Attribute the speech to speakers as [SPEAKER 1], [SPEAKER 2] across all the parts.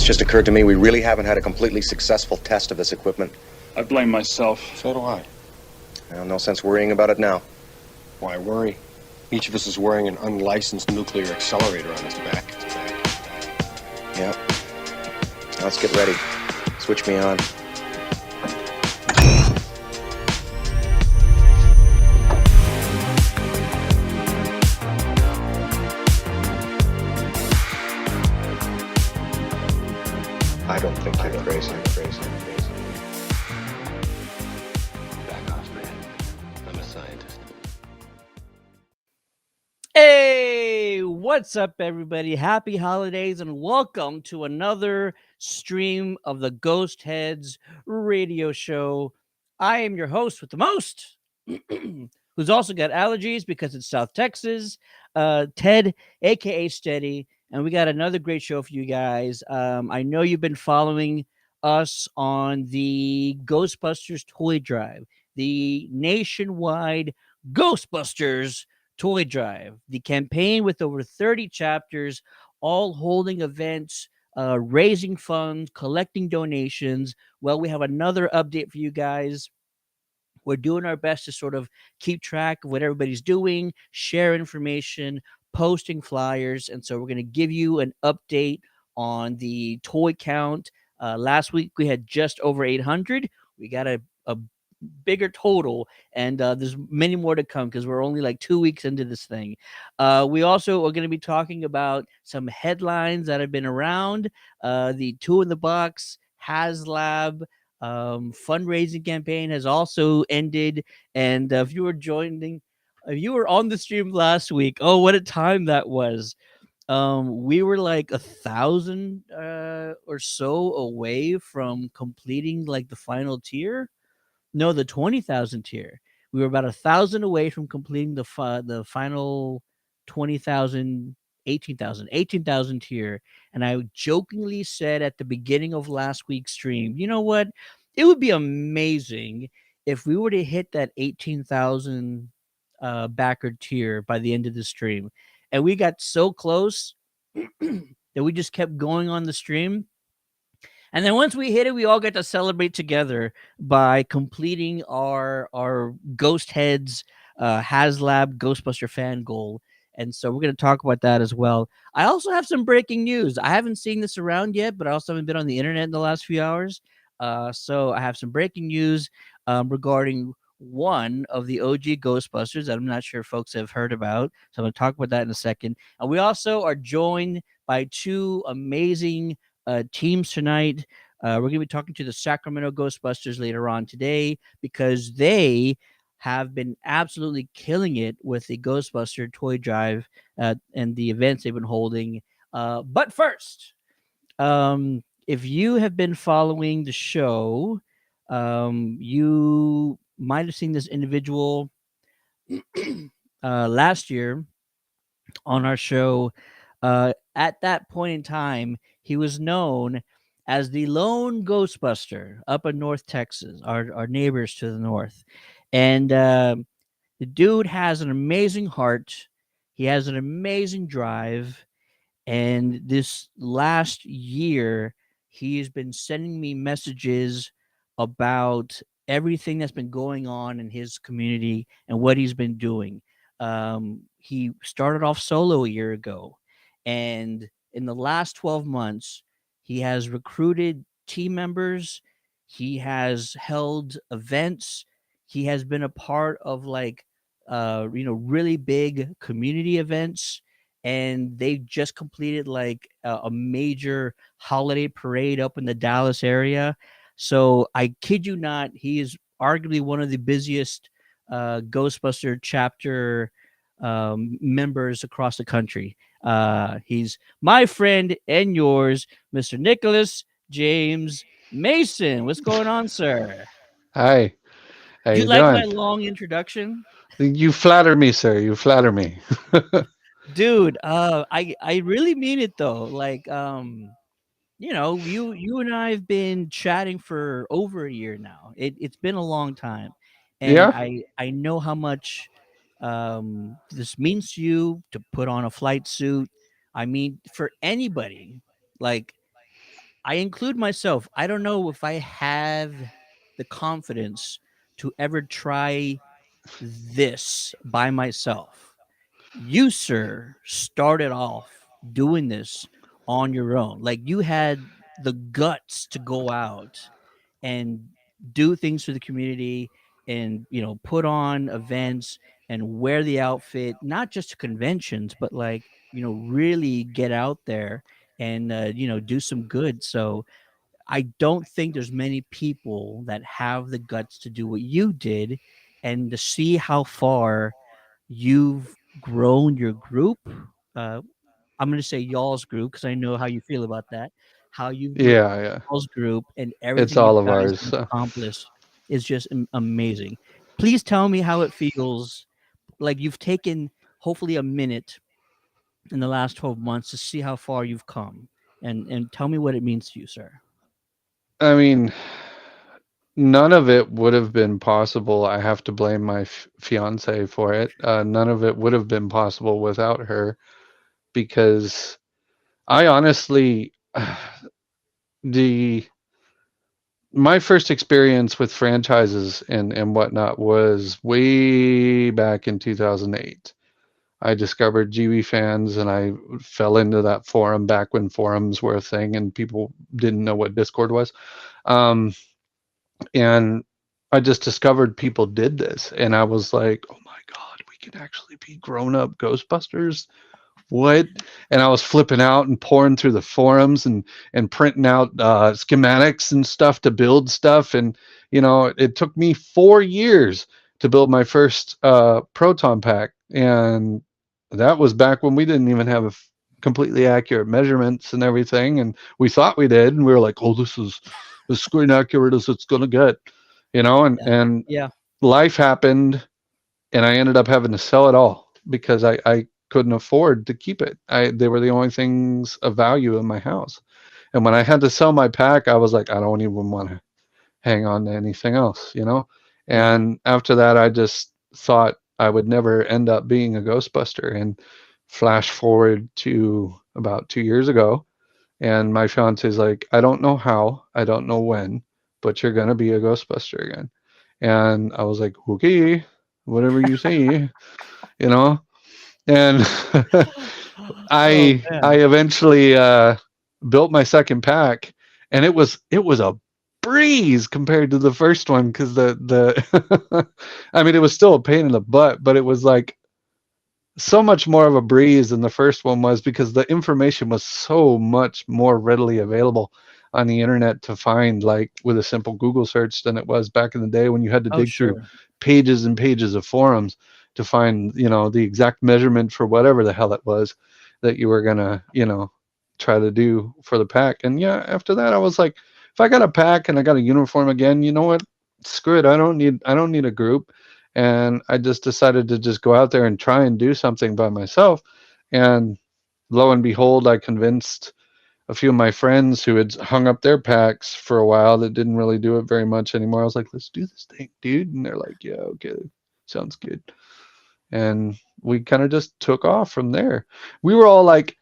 [SPEAKER 1] just occurred to me we really haven't had a completely successful test of this equipment.
[SPEAKER 2] I blame myself.
[SPEAKER 3] So do I.
[SPEAKER 1] Well, no sense worrying about it now.
[SPEAKER 3] Why worry? Each of us is wearing an unlicensed nuclear accelerator on his back.
[SPEAKER 1] Yeah. Now let's get ready. Switch me on. I don't think you're crazy.
[SPEAKER 3] Back off, man. I'm a scientist.
[SPEAKER 4] Hey, what's up, everybody? Happy holidays and welcome to another stream of the Ghostheads radio show. I am your host with the most, who's also got allergies because it's South Texas, Ted, aka Steady, and we got another great show for you guys. I know you've been following us on the Ghostbusters toy drive, the nationwide Ghostbusters toy drive, the campaign with over 30 chapters, all holding events, raising funds, collecting donations. Well, we have another update for you guys. We're doing our best to sort of keep track of what everybody's doing, share information, posting flyers. And so we're going to give you an update on the toy count. Last week we had just over 800. We got a bigger total, and there's many more to come because we're only like 2 weeks into this thing. We also are going to be talking about some headlines that have been around. The Two in the Box HasLab fundraising campaign has also ended, and if you were on the stream last week, oh, what a time that was. We were like 1,000 or so away from completing like the final tier. No, the 20,000 tier. We were about 1,000 away from completing the final 20,000, 18,000 tier. And I jokingly said at the beginning of last week's stream, you know what? It would be amazing if we were to hit that 18,000 backer tier by the end of the stream. And we got so close that we just kept going on the stream. And then once we hit it, we all get to celebrate together by completing our Ghostheads HasLab Ghostbuster fan goal. And so we're going to talk about that as well. I also have some breaking news. I haven't seen this around yet, but I also haven't been on the internet in the last few hours. So I have some breaking news regarding one of the OG Ghostbusters that I'm not sure folks have heard about. So I'm going to talk about that in a second. And we also are joined by two amazing teams tonight. We're going to be talking to the Sacramento Ghostbusters later on today because they have been absolutely killing it with the Ghostbuster toy drive and the events they've been holding. But first, if you have been following the show, you might have seen this individual last year on our show. At that point in time, he was known as the lone Ghostbuster up in North Texas, our neighbors to the north. And the dude has an amazing heart. He has an amazing drive. And this last year, he has been sending me messages about everything that's been going on in his community and what he's been doing. He started off solo a year ago. And in the last 12 months, he has recruited team members. He has held events. He has been a part of like, really big community events. And they just completed like a major holiday parade up in the Dallas area. So I kid you not, he is arguably one of the busiest Ghostbuster chapter members across the country. He's my friend and yours, Mr. Nicholas James Mason. What's going on, sir?
[SPEAKER 5] Hi, how
[SPEAKER 4] Do you
[SPEAKER 5] you
[SPEAKER 4] like my
[SPEAKER 5] doing?
[SPEAKER 4] long introduction?
[SPEAKER 5] You flatter me, sir. You flatter me.
[SPEAKER 4] Dude, I really mean it though. Like, you and I have been chatting for over a year now. It's been a long time, and
[SPEAKER 5] Yeah,
[SPEAKER 4] I know how much this means to you to put on a flight suit. I mean, for anybody, like I include myself. I don't know if I have the confidence to ever try this by myself. You, sir, started off doing this on your own. Like you had the guts to go out and do things for the community and, put on events and wear the outfit, not just to conventions, but like, really get out there and, do some good. So I don't think there's many people that have the guts to do what you did and to see how far you've grown your group. Uh, I'm going to say y'all's group because I know how you feel about that. How you've grown
[SPEAKER 5] Yeah, yeah.
[SPEAKER 4] y'all's group and
[SPEAKER 5] It's
[SPEAKER 4] everything you
[SPEAKER 5] all of
[SPEAKER 4] guys
[SPEAKER 5] ours.
[SPEAKER 4] have
[SPEAKER 5] So.
[SPEAKER 4] accomplished is just amazing. Please tell me how it feels. Like you've taken hopefully a minute in the last 12 months to see how far you've come, and tell me what it means to you, sir.
[SPEAKER 5] I mean, none of it would have been possible. I have to blame my fiance for it. None of it would have been possible without her because I honestly, the my first experience with franchises and whatnot was way back in 2008. I discovered GB fans and I fell into that forum back when forums were a thing and people didn't know what Discord was. Um, and I just discovered people did this and I was like, oh my God, we can actually be grown up Ghostbusters. What? And I was flipping out and pouring through the forums and printing out schematics and stuff to build stuff. And it took me 4 years to build my first proton pack, and that was back when we didn't even have completely accurate measurements and everything. And we thought we did, and we were like, "Oh, this is as inaccurate as it's gonna get,"
[SPEAKER 4] Yeah.
[SPEAKER 5] And
[SPEAKER 4] Yeah.
[SPEAKER 5] life happened and I ended up having to sell it all because I couldn't afford to keep it. They were the only things of value in my house. And when I had to sell my pack, I was like, I don't even want to hang on to anything else.
[SPEAKER 4] Yeah.
[SPEAKER 5] And after that, I just thought I would never end up being a Ghostbuster. And flash forward to about 2 years ago, and my fiance's like, I don't know how, I don't know when, but you're gonna be a Ghostbuster again. And I was like, okay, whatever you say, you know. And
[SPEAKER 4] Oh
[SPEAKER 5] I
[SPEAKER 4] man.
[SPEAKER 5] eventually built my second pack, and it was a breeze compared to the first one because the I mean it was still a pain in the butt, but it was like so much more of a breeze than the first one was because the information was so much more readily available on the internet to find, like with a simple Google search, than it was back in the day when you had to
[SPEAKER 4] Oh
[SPEAKER 5] dig through
[SPEAKER 4] sure.
[SPEAKER 5] pages and pages of forums to find the exact measurement for whatever the hell it was that you were gonna try to do for the pack. And yeah, after that I was like, if I got a pack and I got a uniform again, you know what, screw it, I don't need a group. And I just decided to just go out there and try and do something by myself. And lo and behold, I convinced a few of my friends who had hung up their packs for a while that didn't really do it very much anymore. I was like, let's do this thing, dude. And they're like, yeah, okay, sounds good. And we kind of just took off from there. We were all like,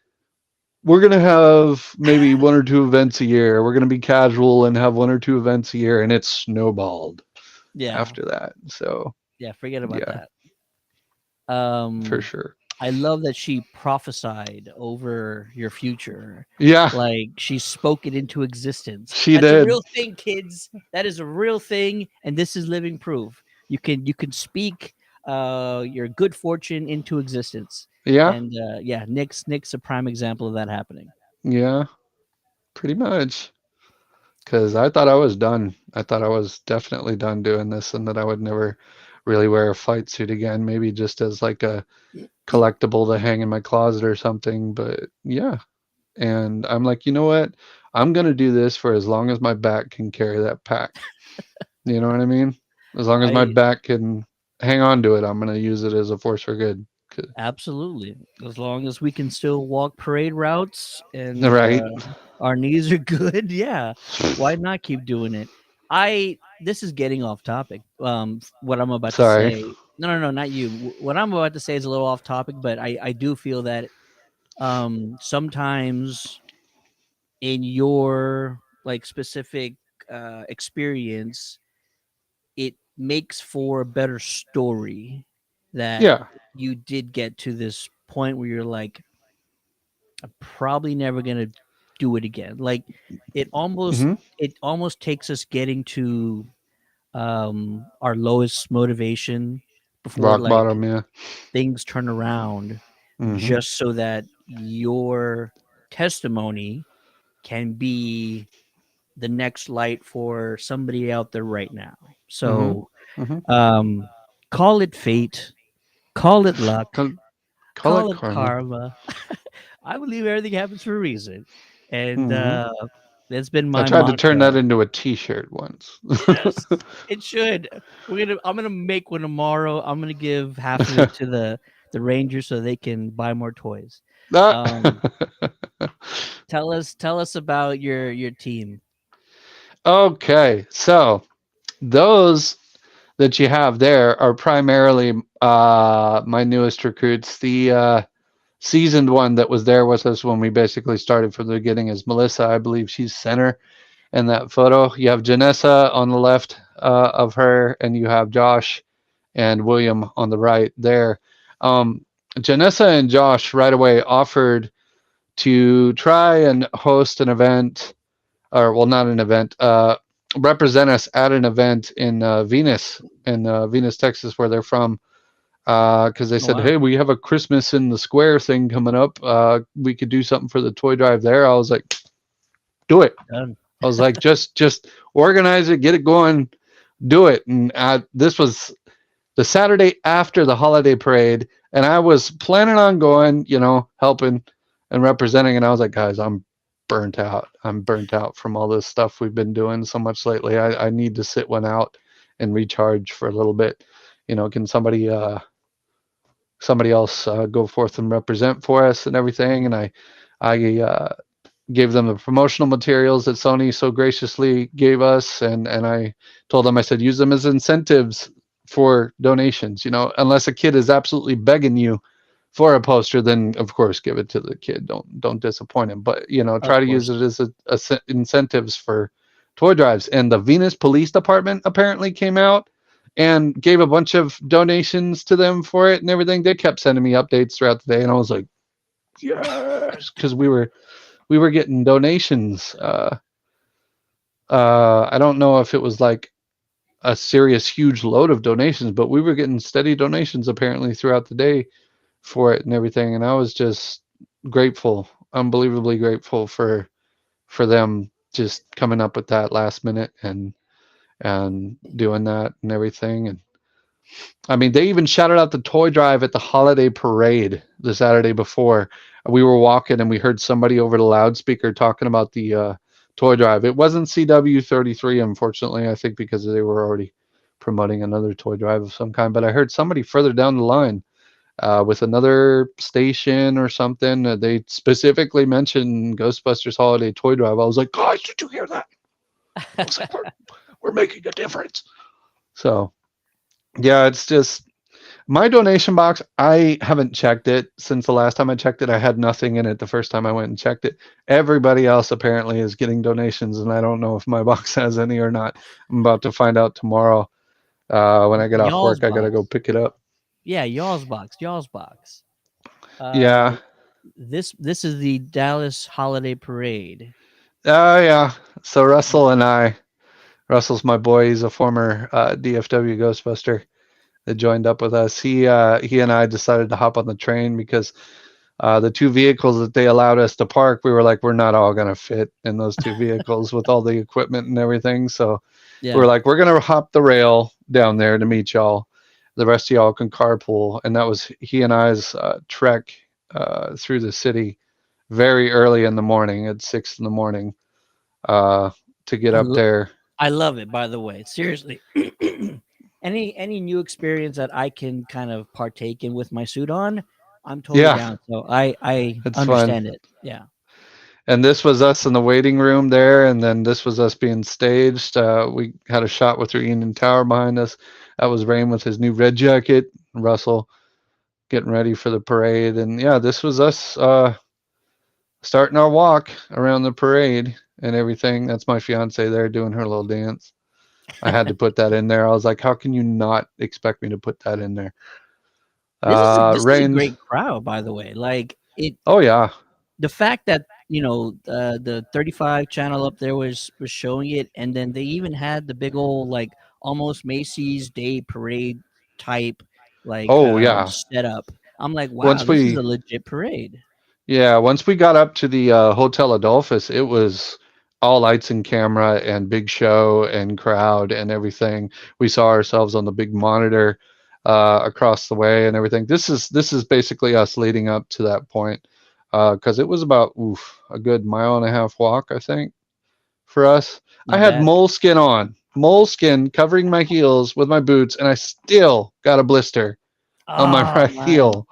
[SPEAKER 5] we're going to have maybe one or two events a year. We're going to be casual and have one or two events a year. And it snowballed
[SPEAKER 4] Yeah.
[SPEAKER 5] after that. So,
[SPEAKER 4] Yeah. Forget about
[SPEAKER 5] yeah,
[SPEAKER 4] that.
[SPEAKER 5] for
[SPEAKER 4] Um,
[SPEAKER 5] sure.
[SPEAKER 4] I love that she prophesied over your future.
[SPEAKER 5] Yeah,
[SPEAKER 4] Like she spoke it into existence.
[SPEAKER 5] she
[SPEAKER 4] That's a
[SPEAKER 5] did.
[SPEAKER 4] real thing, kids. That is a real thing, and this is living proof. You can speak your good fortune into existence.
[SPEAKER 5] Yeah,
[SPEAKER 4] And yeah, Nick's a prime example of that happening.
[SPEAKER 5] yeah, pretty much. Because I thought I was done. I thought I was definitely done doing this and that I would never really wear a flight suit again, maybe just as like a collectible to hang in my closet or something. But yeah. And I'm like, you know what? I'm going to do this for as long as my back can carry that pack. You know what I mean? As long as my
[SPEAKER 4] I
[SPEAKER 5] back can hang on to it, I'm going to use it as a force for good.
[SPEAKER 4] Absolutely. As long as we can still walk parade routes and
[SPEAKER 5] Right.
[SPEAKER 4] our knees are good, yeah. Why not keep doing it? I This is getting off topic. What I'm about to
[SPEAKER 5] Sorry.
[SPEAKER 4] say. No, no, no, not you. What I'm about to say is a little off topic, but I do feel that sometimes in your like specific experience, it makes for a better story that
[SPEAKER 5] Yeah.
[SPEAKER 4] you did get to this point where you're like, I'm probably never gonna do it again. Like it almost
[SPEAKER 5] Hmm.
[SPEAKER 4] it almost takes us getting to our lowest motivation before
[SPEAKER 5] Rock
[SPEAKER 4] like
[SPEAKER 5] bottom. Yeah.
[SPEAKER 4] things turn around,
[SPEAKER 5] Hmm.
[SPEAKER 4] just so that your testimony can be the next light for somebody out there right now.
[SPEAKER 5] Hmm.
[SPEAKER 4] So
[SPEAKER 5] Hmm.
[SPEAKER 4] um call it fate, call it luck,
[SPEAKER 5] Call it
[SPEAKER 4] call it
[SPEAKER 5] karma.
[SPEAKER 4] karma. I believe everything happens for a reason. And
[SPEAKER 5] Hmm.
[SPEAKER 4] that's been
[SPEAKER 5] I
[SPEAKER 4] my
[SPEAKER 5] tried to turn that
[SPEAKER 4] mantra.
[SPEAKER 5] into a T-shirt once.
[SPEAKER 4] Yes, it should. I'm gonna make one tomorrow. I'm gonna give half of it to the Rangers so they can buy more toys.
[SPEAKER 5] Ah.
[SPEAKER 4] Um, tell us about your team.
[SPEAKER 5] Okay, so those that you have there are primarily my newest recruits. The seasoned one that was there with us when we basically started from the beginning is Melissa. I believe she's center in that photo. You have Janessa on the left of her, and you have Josh and William on the right there. Janessa and Josh right away offered to try and host an event, or well, not an event, represent us at an event in Venus, Texas, where they're from. Because they
[SPEAKER 4] Oh
[SPEAKER 5] said,
[SPEAKER 4] wow,
[SPEAKER 5] "Hey, we have a Christmas in the Square thing coming up. We could do something for the toy drive there." I was like, "Do it."
[SPEAKER 4] done.
[SPEAKER 5] I was like, "Just organize it, get it going, do it." And this was the Saturday after the holiday parade, and I was planning on going, helping and representing. And I was like, "Guys, I'm burnt out. I'm burnt out from all this stuff we've been doing so much lately. I need to sit one out and recharge for a little bit. Can somebody else go forth and represent for us and everything?" And I gave them the promotional materials that Sony so graciously gave us, and I told them, I said, use them as incentives for donations. Unless a kid is absolutely begging you for a poster, then of course give it to the kid. Don't disappoint him. But
[SPEAKER 4] Of
[SPEAKER 5] try to use
[SPEAKER 4] course.
[SPEAKER 5] it as incentives for toy drives. And the Venus Police Department apparently came out and gave a bunch of donations to them for it and everything. They kept sending me updates throughout the day, and I was like, yes, because we were getting donations. I don't know if it was like a serious, huge load of donations, but we were getting steady donations apparently throughout the day for it and everything. And I was just grateful, unbelievably grateful for them just coming up with that last minute and doing that and everything. And I mean, they even shouted out the toy drive at the holiday parade the Saturday before. We were walking and we heard somebody over the loudspeaker talking about the toy drive. It wasn't CW33, unfortunately, I think because they were already promoting another toy drive of some kind. But I heard somebody further down the line with another station or something. They specifically mentioned Ghostbusters Holiday Toy Drive. I was like, guys, did you hear that? I was like, we're making a difference. So, yeah, it's just my donation box. I haven't checked it since the last time I checked it. I had nothing in it the first time I went and checked it. Everybody else apparently is getting donations, and I don't know if my box has any or not. I'm about to find out tomorrow. When I get off
[SPEAKER 4] Y'all's
[SPEAKER 5] work, I gotta go
[SPEAKER 4] box.
[SPEAKER 5] pick it up.
[SPEAKER 4] Yeah, y'all's box. Y'all's box. Uh,
[SPEAKER 5] Yeah.
[SPEAKER 4] this is the Dallas Holiday Parade.
[SPEAKER 5] Oh, yeah. So Russell's my boy. He's a former DFW Ghostbuster that joined up with us. He and I decided to hop on the train because the two vehicles that they allowed us to park, we were like, we're not all gonna fit in those two vehicles with all the equipment and everything. So we
[SPEAKER 4] Yeah,
[SPEAKER 5] were like, we're gonna hop the rail down there to meet y'all. The rest of y'all can carpool, and that was he and I's trek through the city very early in the morning at 6 in the morning uh, to get
[SPEAKER 4] I,
[SPEAKER 5] up
[SPEAKER 4] lo-
[SPEAKER 5] there.
[SPEAKER 4] I love it. By the way, seriously, any new experience that I can kind of partake in with my suit on, I'm totally
[SPEAKER 5] Yeah,
[SPEAKER 4] down. So I
[SPEAKER 5] it's fun.
[SPEAKER 4] understand it. Yeah.
[SPEAKER 5] And this was us in the waiting room there, and then this was us being staged. We had a shot with Reunion Tower behind us. That was Rain with his new red jacket. Russell getting ready for the parade, and yeah, this was us starting our walk around the parade and everything. That's my fiance there doing her little dance. I had to put that in there. I was like, how can you not expect me to put that in there?
[SPEAKER 4] This is a
[SPEAKER 5] Rained.
[SPEAKER 4] great crowd, by the way. Like it,
[SPEAKER 5] Oh yeah.
[SPEAKER 4] the fact that the 35 channel up there was showing it, and then they even had the big old like almost Macy's Day Parade type like
[SPEAKER 5] Oh yeah.
[SPEAKER 4] setup. I'm like, wow,
[SPEAKER 5] Once
[SPEAKER 4] this is a
[SPEAKER 5] we
[SPEAKER 4] legit parade.
[SPEAKER 5] Yeah, once we got up to the Hotel Adolphus, it was all lights and camera and big show and crowd and everything. We saw ourselves on the big monitor across the way and everything. This is basically us leading up to that point because it was about a good mile and a half walk, I think, for us. I
[SPEAKER 4] Not
[SPEAKER 5] had
[SPEAKER 4] bad.
[SPEAKER 5] moleskin covering my heels with my boots, and I still got a blister on my
[SPEAKER 4] Oh
[SPEAKER 5] right
[SPEAKER 4] man.
[SPEAKER 5] heel.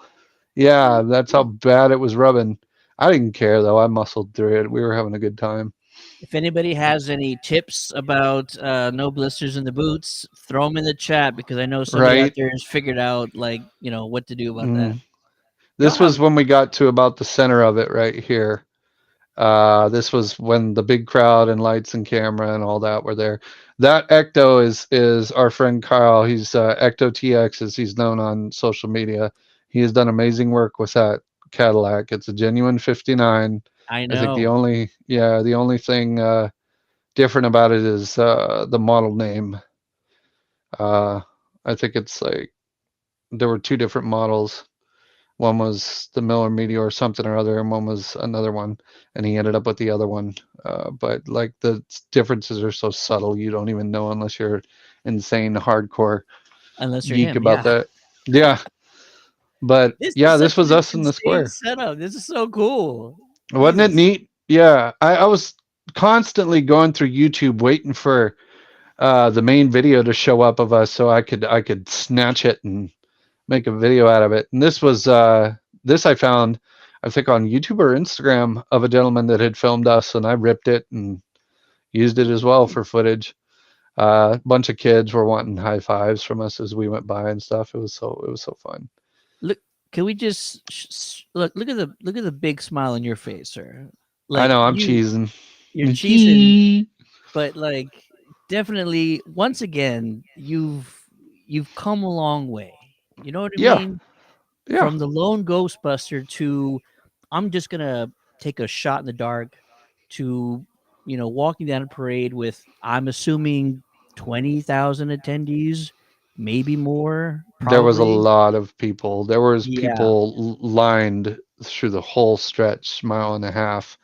[SPEAKER 5] Yeah, that's how bad it was rubbing. I didn't care though. I muscled through it. We were having a good time.
[SPEAKER 4] If anybody has any tips about no blisters in the boots, throw them in the chat because I know somebody out
[SPEAKER 5] Right?
[SPEAKER 4] there has figured out like what to do about that.
[SPEAKER 5] Mm.
[SPEAKER 4] Y'all
[SPEAKER 5] This
[SPEAKER 4] have
[SPEAKER 5] was when we got to about the center of it right here. This was when the big crowd and lights and camera and all that were there. That Ecto is our friend Kyle. He's Ecto TX as he's known on social media. He has done amazing work with that Cadillac. It's a genuine 59.
[SPEAKER 4] I
[SPEAKER 5] I think
[SPEAKER 4] know.
[SPEAKER 5] the only thing different about it is the model name. Uh, I think it's like there were two different models. One was the Miller Meteor or something or other, and one was another one, and he ended up with the other one. But like the differences are so subtle, you don't even know unless you're insane hardcore
[SPEAKER 4] Unless you're
[SPEAKER 5] geek
[SPEAKER 4] him,
[SPEAKER 5] about
[SPEAKER 4] yeah.
[SPEAKER 5] that. Yeah, but
[SPEAKER 4] This is
[SPEAKER 5] yeah,
[SPEAKER 4] such
[SPEAKER 5] this was
[SPEAKER 4] an
[SPEAKER 5] us in the
[SPEAKER 4] insane
[SPEAKER 5] square.
[SPEAKER 4] setup. This is so cool.
[SPEAKER 5] Wasn't it
[SPEAKER 4] Jesus.
[SPEAKER 5] neat? Yeah, I was constantly going through YouTube waiting for the main video to show up of us so I could snatch it and make a video out of it. And this I found I think on YouTube or Instagram of a gentleman that had filmed us, and I ripped it and used it as well for footage. A bunch of kids were wanting high fives from us as we went by and stuff. It was so fun.
[SPEAKER 4] Look, can we just look at the big smile on your face, sir.
[SPEAKER 5] I
[SPEAKER 4] Like
[SPEAKER 5] know I'm cheesing.
[SPEAKER 4] you're cheesing, but like definitely once again you've come a long way. You know what I
[SPEAKER 5] Yeah,
[SPEAKER 4] mean?
[SPEAKER 5] yeah.
[SPEAKER 4] From the lone Ghostbuster to I'm just gonna take a shot in the dark to walking down a parade with I'm assuming 20,000 attendees, maybe more,
[SPEAKER 5] There was a
[SPEAKER 4] probably.
[SPEAKER 5] lot of people. There was
[SPEAKER 4] Yeah,
[SPEAKER 5] people lined through the whole stretch, mile and a half.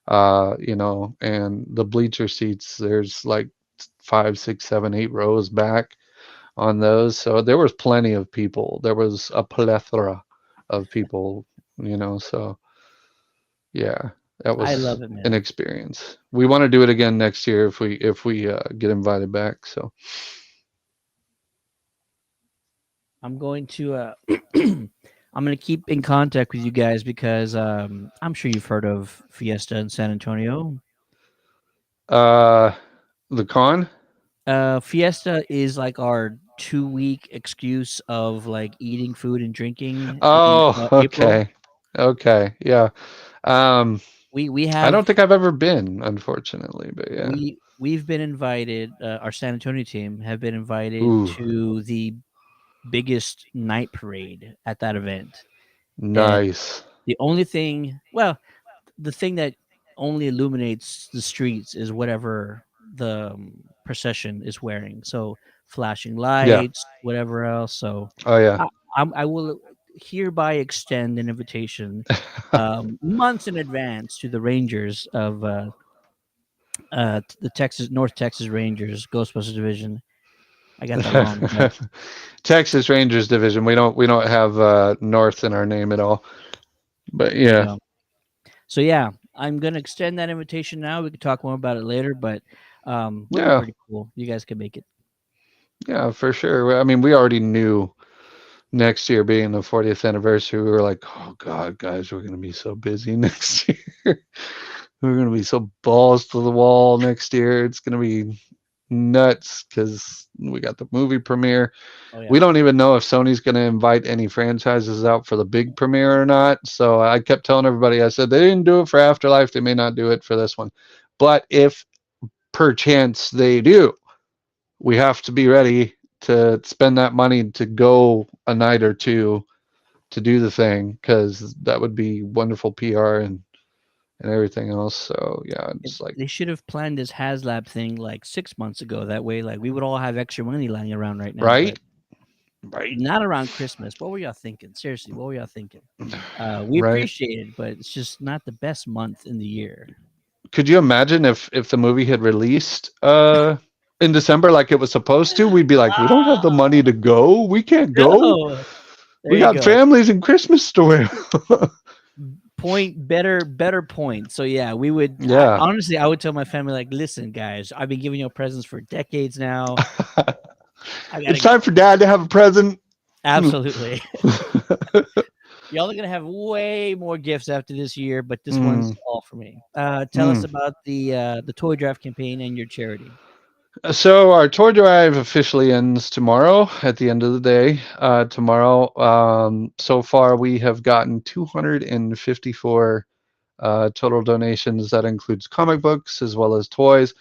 [SPEAKER 5] And the bleacher seats, there's like 5, 6, 7, 8 rows back on those. So there was plenty of people. There was a plethora of people. So yeah, that
[SPEAKER 4] I
[SPEAKER 5] was
[SPEAKER 4] love it,
[SPEAKER 5] an
[SPEAKER 4] man.
[SPEAKER 5] experience. We want to do it again next year if we get invited back. So
[SPEAKER 4] I'm going to I'm going to keep in contact with you guys because I'm sure you've heard of Fiesta in San Antonio.
[SPEAKER 5] uh the con.
[SPEAKER 4] Fiesta is like our 2 week excuse of like eating food and drinking in
[SPEAKER 5] Oh,
[SPEAKER 4] April.
[SPEAKER 5] okay. Okay. Yeah. Um
[SPEAKER 4] We
[SPEAKER 5] I
[SPEAKER 4] have
[SPEAKER 5] don't think I've ever been, unfortunately, but yeah.
[SPEAKER 4] we've been invited. Our San Antonio team have been invited
[SPEAKER 5] Ooh,
[SPEAKER 4] to the biggest night parade at that event, and
[SPEAKER 5] nice.
[SPEAKER 4] the only thing, well, the thing that only illuminates the streets is whatever the procession is wearing. So flashing
[SPEAKER 5] Yeah.
[SPEAKER 4] lights, whatever else. So
[SPEAKER 5] Oh yeah.
[SPEAKER 4] I, I will hereby extend an invitation months in advance to the Rangers of the North Texas Rangers Ghostbusters Division. I got that wrong, but
[SPEAKER 5] Texas Rangers division. We don't have North in our name at all. But
[SPEAKER 4] I
[SPEAKER 5] yeah.
[SPEAKER 4] know. So yeah, I'm gonna extend that invitation now. We can talk more about it later, but would be
[SPEAKER 5] Yeah.
[SPEAKER 4] pretty cool. You guys can make it.
[SPEAKER 5] Yeah, for sure. I mean, we already knew next year being the 40th anniversary, we were like, "Oh god, guys, we're going to be so busy next year. We're going to be so balls to the wall next year. It's going to be nuts because we got the movie premiere.
[SPEAKER 4] Oh yeah.
[SPEAKER 5] We don't even know if Sony's going to invite any franchises out for the big premiere or not. So I kept telling everybody, I said, they didn't do it for Afterlife. They may not do it for this one. But if perchance they do, we have to be ready to spend that money to go a night or two to do the thing because that would be wonderful PR and everything else. So yeah, it's like,
[SPEAKER 4] They should have planned this HasLab thing like 6 months ago. That way, like we would all have extra money lying around right now. But
[SPEAKER 5] right? Right.
[SPEAKER 4] not around Christmas. What were y'all thinking? Seriously, what were y'all thinking? We
[SPEAKER 5] Right.
[SPEAKER 4] appreciate it, but it's just not the best month in the year.
[SPEAKER 5] Could you imagine if the movie had released in December like it was supposed to? We'd be like, we don't have the money to go. We can't go.
[SPEAKER 4] No, there
[SPEAKER 5] We
[SPEAKER 4] you
[SPEAKER 5] got
[SPEAKER 4] go.
[SPEAKER 5] families and Christmas story.
[SPEAKER 4] Point better point. So yeah, we would.
[SPEAKER 5] Yeah.
[SPEAKER 4] Honestly, I would tell my family like, listen, guys, I've been giving you presents for decades now. I gotta
[SPEAKER 5] It's time for Dad to have a present.
[SPEAKER 4] absolutely. Y'all are gonna have way more gifts after this year, but this one's all for me. Tell us about the toy draft campaign and your charity.
[SPEAKER 5] So our tour drive officially ends tomorrow at the end of the day. Tomorrow, so far we have gotten 254 total donations. That includes comic books as well as toys.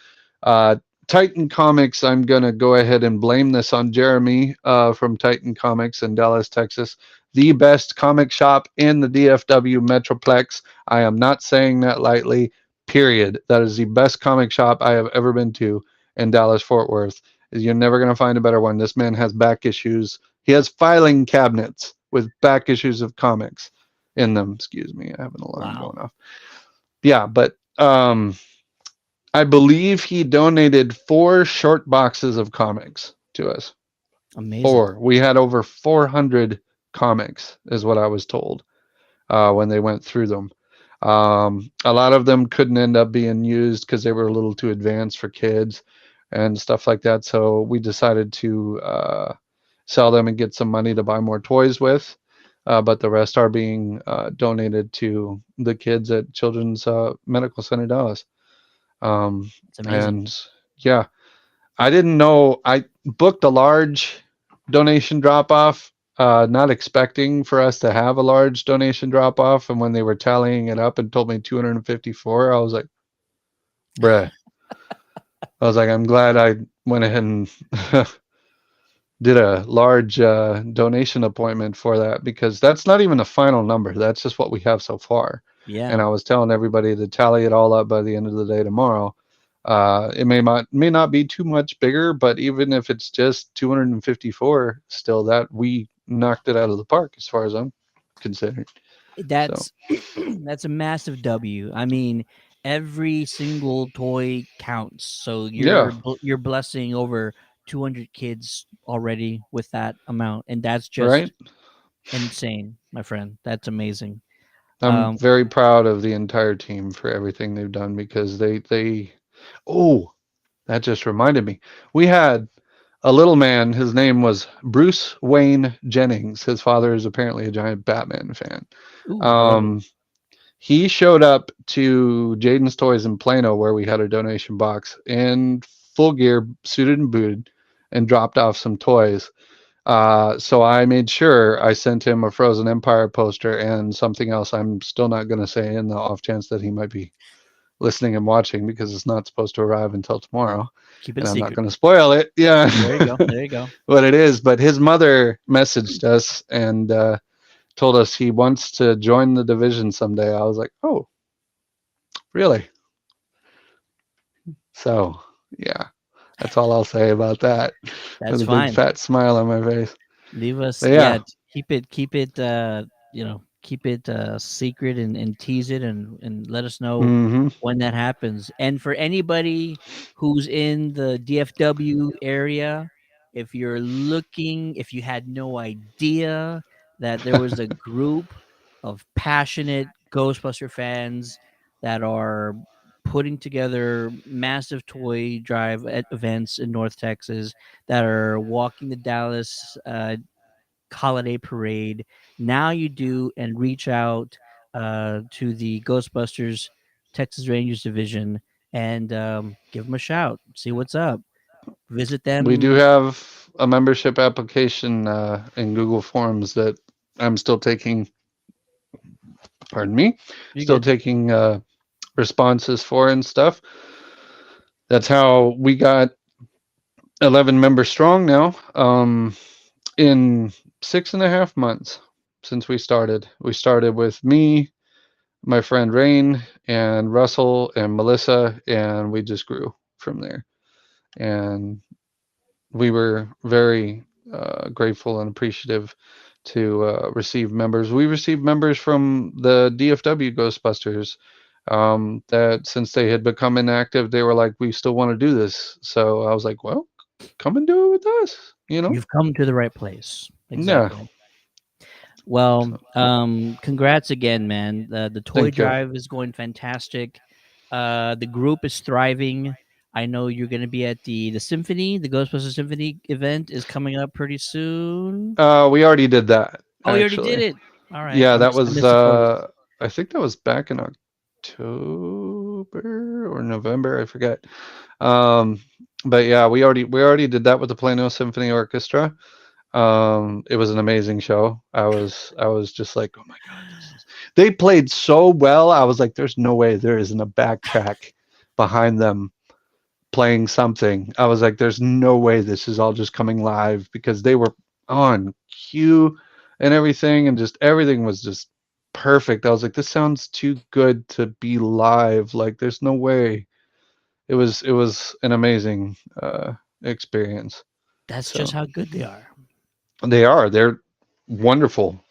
[SPEAKER 5] Uh, Titan Comics, I'm going to go ahead and blame this on Jeremy from Titan Comics in Dallas, Texas. The best comic shop in the DFW Metroplex. I am not saying that lightly, period. That is the best comic shop I have ever been to in Dallas, Fort Worth. You're never going to find a better one. This man has back issues. He has filing cabinets with back issues of comics in them. Excuse me, I have an alarm going off. Yeah, but I believe he donated 4 short boxes of comics to us.
[SPEAKER 4] Amazing.
[SPEAKER 5] 4. We had over 400 comics, is what I was told when they went through them. A lot of them couldn't end up being used because they were a little too advanced for kids and stuff like that. So we decided to sell them and get some money to buy more toys with. But the rest are being donated to the kids at Children's Medical Center Dallas.
[SPEAKER 4] It's amazing.
[SPEAKER 5] And yeah, I didn't know. I booked a large donation drop off, not expecting for us to have a large donation drop off. And when they were tallying it up and told me 254, I was like, bruh. I was like, I'm glad I went ahead and did a large donation appointment for that because that's not even the final number. That's just what we have so far.
[SPEAKER 4] Yeah.
[SPEAKER 5] And I was telling everybody to tally it all up by the end of the day tomorrow. It may not be too much bigger, but even if it's just 254, still that we knocked it out of the park as far as I'm concerned.
[SPEAKER 4] That's that's a massive W. I mean, every single toy counts. So you're blessing over 200 kids already with that amount, and that's just
[SPEAKER 5] right.
[SPEAKER 4] insane, my friend. That's amazing.
[SPEAKER 5] I'm very proud of the entire team for everything they've done because they oh, that just reminded me. We had a little man, his name was Bruce Wayne Jennings. His father is apparently a giant Batman fan.
[SPEAKER 4] Ooh,
[SPEAKER 5] He showed up to Jaden's Toys in Plano where we had a donation box in full gear, suited and booted, and dropped off some toys. So I made sure I sent him a Frozen Empire poster and something else I'm still not going to say in the off chance that he might be listening and watching because it's not supposed to arrive until tomorrow.
[SPEAKER 4] keep it
[SPEAKER 5] And I'm
[SPEAKER 4] secret.
[SPEAKER 5] not going to spoil it. Yeah.
[SPEAKER 4] There you go. There you go.
[SPEAKER 5] What it is. But his mother messaged us and told us he wants to join the division someday. I was like, oh, really? So, yeah. That's all I'll say about that.
[SPEAKER 4] That's
[SPEAKER 5] With a
[SPEAKER 4] fine.
[SPEAKER 5] big fat smile on my face.
[SPEAKER 4] Leave us.
[SPEAKER 5] But
[SPEAKER 4] Yeah.
[SPEAKER 5] yeah.
[SPEAKER 4] Keep it. Keep it secret and tease it and let us know
[SPEAKER 5] Mm-hmm.
[SPEAKER 4] when that happens. And for anybody who's in the DFW area, if you had no idea that there was a group of passionate Ghostbuster fans that are putting together massive toy drive at events in North Texas, that are walking the Dallas holiday parade. Now you do, and reach out to the Ghostbusters Texas Rangers division and give them a shout. See what's up. visit
[SPEAKER 5] We do
[SPEAKER 4] them.
[SPEAKER 5] have a membership application in Google Forms that I'm still taking, pardon me,
[SPEAKER 4] You're
[SPEAKER 5] still
[SPEAKER 4] good.
[SPEAKER 5] taking responses for and stuff. That's how we got 11 members strong now. In 6.5 months since we started. We started with me, my friend Rain, and Russell and Melissa, and we just grew from there. And we were very grateful and appreciative to receive members. We received members from the DFW Ghostbusters that since they had become inactive, they were like, we still want to do this. So I was like, well, come and do it with us, you know?
[SPEAKER 4] You've come to the right place.
[SPEAKER 5] Yeah.
[SPEAKER 4] Exactly. Well,
[SPEAKER 5] So,
[SPEAKER 4] congrats again, man. The toy
[SPEAKER 5] thank you.
[SPEAKER 4] drive is going fantastic. The group is thriving. I know you're going to be at the symphony. The Ghostbusters Symphony event is coming up pretty soon.
[SPEAKER 5] We already did that,
[SPEAKER 4] Oh, you already did
[SPEAKER 5] actually.
[SPEAKER 4] it. All right.
[SPEAKER 5] Yeah, that
[SPEAKER 4] I
[SPEAKER 5] was
[SPEAKER 4] missed the photos.
[SPEAKER 5] I think that was back in October or November, I forget. Um, but yeah, we already did that with the Plano Symphony Orchestra. It was an amazing show. I was just like, oh my God, they played so well. I was like, there's no way there isn't a backtrack behind them playing something. I was like, there's no way this is all just coming live because they were on cue and everything, and just everything was just perfect. I was like, this sounds too good to be live. Like, there's no way. It was an amazing experience.
[SPEAKER 4] That's just
[SPEAKER 5] So
[SPEAKER 4] how good they are.
[SPEAKER 5] they're wonderful.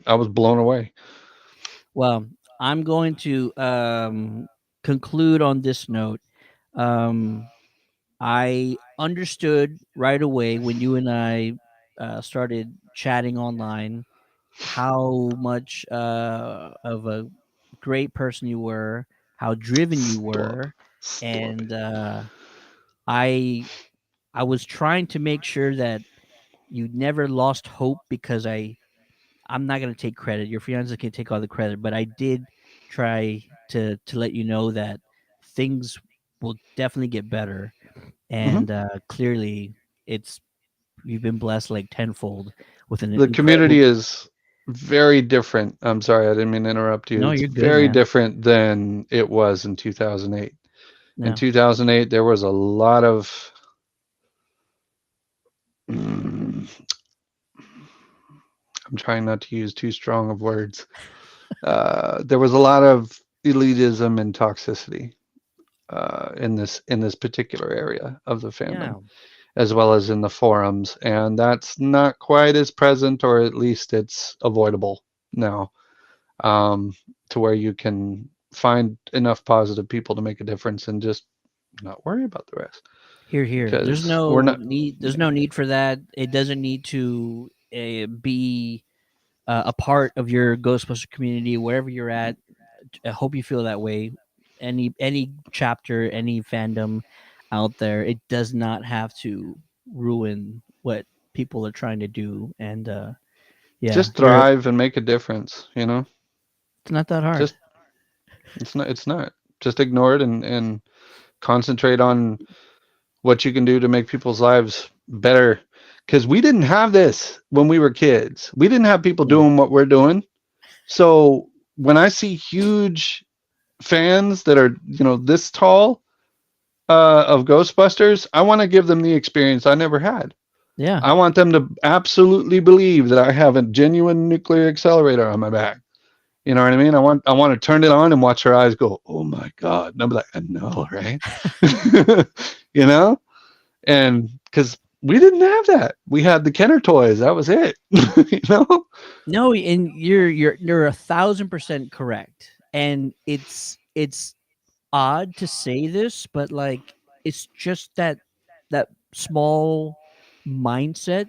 [SPEAKER 5] I was blown away.
[SPEAKER 4] Well, I'm going to conclude on this note. Um, I understood right away when you and I started chatting online how much of a great person you were, how driven you
[SPEAKER 5] Stop.
[SPEAKER 4] were,
[SPEAKER 5] Stop
[SPEAKER 4] and
[SPEAKER 5] it.
[SPEAKER 4] I I was trying to make sure that you never lost hope because I'm not gonna take credit. Your fiance can take all the credit, but I did try to let you know that things will definitely get better,
[SPEAKER 5] Mhm.
[SPEAKER 4] and clearly it's you've been blessed like tenfold with an
[SPEAKER 5] The
[SPEAKER 4] incredible.
[SPEAKER 5] community is very different. I'm sorry, I didn't mean to interrupt you.
[SPEAKER 4] No,
[SPEAKER 5] It's
[SPEAKER 4] you're good,
[SPEAKER 5] very
[SPEAKER 4] man.
[SPEAKER 5] different than it was in 2008. In
[SPEAKER 4] Yeah.
[SPEAKER 5] 2008, there was a lot of, mm, I'm trying not to use too strong of words. There was a lot of elitism and toxicity in this particular area of the fandom,
[SPEAKER 4] Yeah.
[SPEAKER 5] as well as in the forums, and that's not quite as present, or at least it's avoidable now, um, to where you can find enough positive people to make a difference and just not worry about the rest.
[SPEAKER 4] Here. There's
[SPEAKER 5] Because we're
[SPEAKER 4] no
[SPEAKER 5] not,
[SPEAKER 4] need. There's
[SPEAKER 5] yeah.
[SPEAKER 4] no need for that. It doesn't need to be a part of your Ghostbuster community wherever you're at. I hope you feel that way. Any chapter, any fandom out there, it does not have to ruin what people are trying to do. And yeah,
[SPEAKER 5] Just thrive and make a difference, you know?
[SPEAKER 4] it's not that hard.
[SPEAKER 5] Just it's not. Just ignore it and concentrate on what you can do to make people's lives better. Because we didn't have this when we were kids. We didn't have people
[SPEAKER 4] Yeah,
[SPEAKER 5] doing what we're doing. So when I see huge fans that are, this tall of Ghostbusters, I want to give them the experience I never had.
[SPEAKER 4] yeah.
[SPEAKER 5] I want them to absolutely believe that I have a genuine nuclear accelerator on my back. You know what I mean? I want to turn it on and watch her eyes go, "Oh my God." And I'm like, "I know, right?" you know? And because we didn't have that. We had the Kenner toys. That was it. you know?
[SPEAKER 4] No, and you're 1,000% correct. And it's odd to say this, but like it's just that small mindset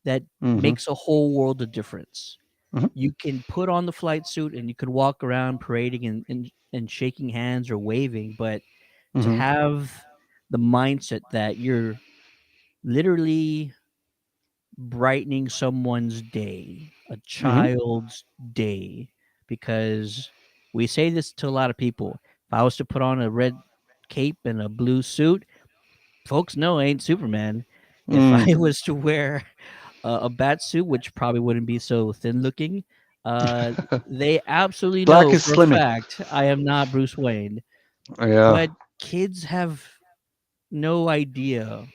[SPEAKER 4] that
[SPEAKER 5] hmm
[SPEAKER 4] makes a whole world of difference.
[SPEAKER 5] hmm
[SPEAKER 4] You can put on the flight suit and you can walk around parading and shaking hands or waving, but to
[SPEAKER 5] hmm
[SPEAKER 4] have the mindset that you're literally brightening someone's day, a
[SPEAKER 5] hmm
[SPEAKER 4] child's day, because we say this to a lot of people. If I was to put on a red cape and a blue suit, folks know I ain't Superman. If I
[SPEAKER 5] Mm.
[SPEAKER 4] was to wear a bat suit, which probably wouldn't be so thin looking, uh, they absolutely
[SPEAKER 5] Black
[SPEAKER 4] know
[SPEAKER 5] is
[SPEAKER 4] for a
[SPEAKER 5] slimming.
[SPEAKER 4] fact I am not Bruce Wayne.
[SPEAKER 5] Yeah.
[SPEAKER 4] But kids have no idea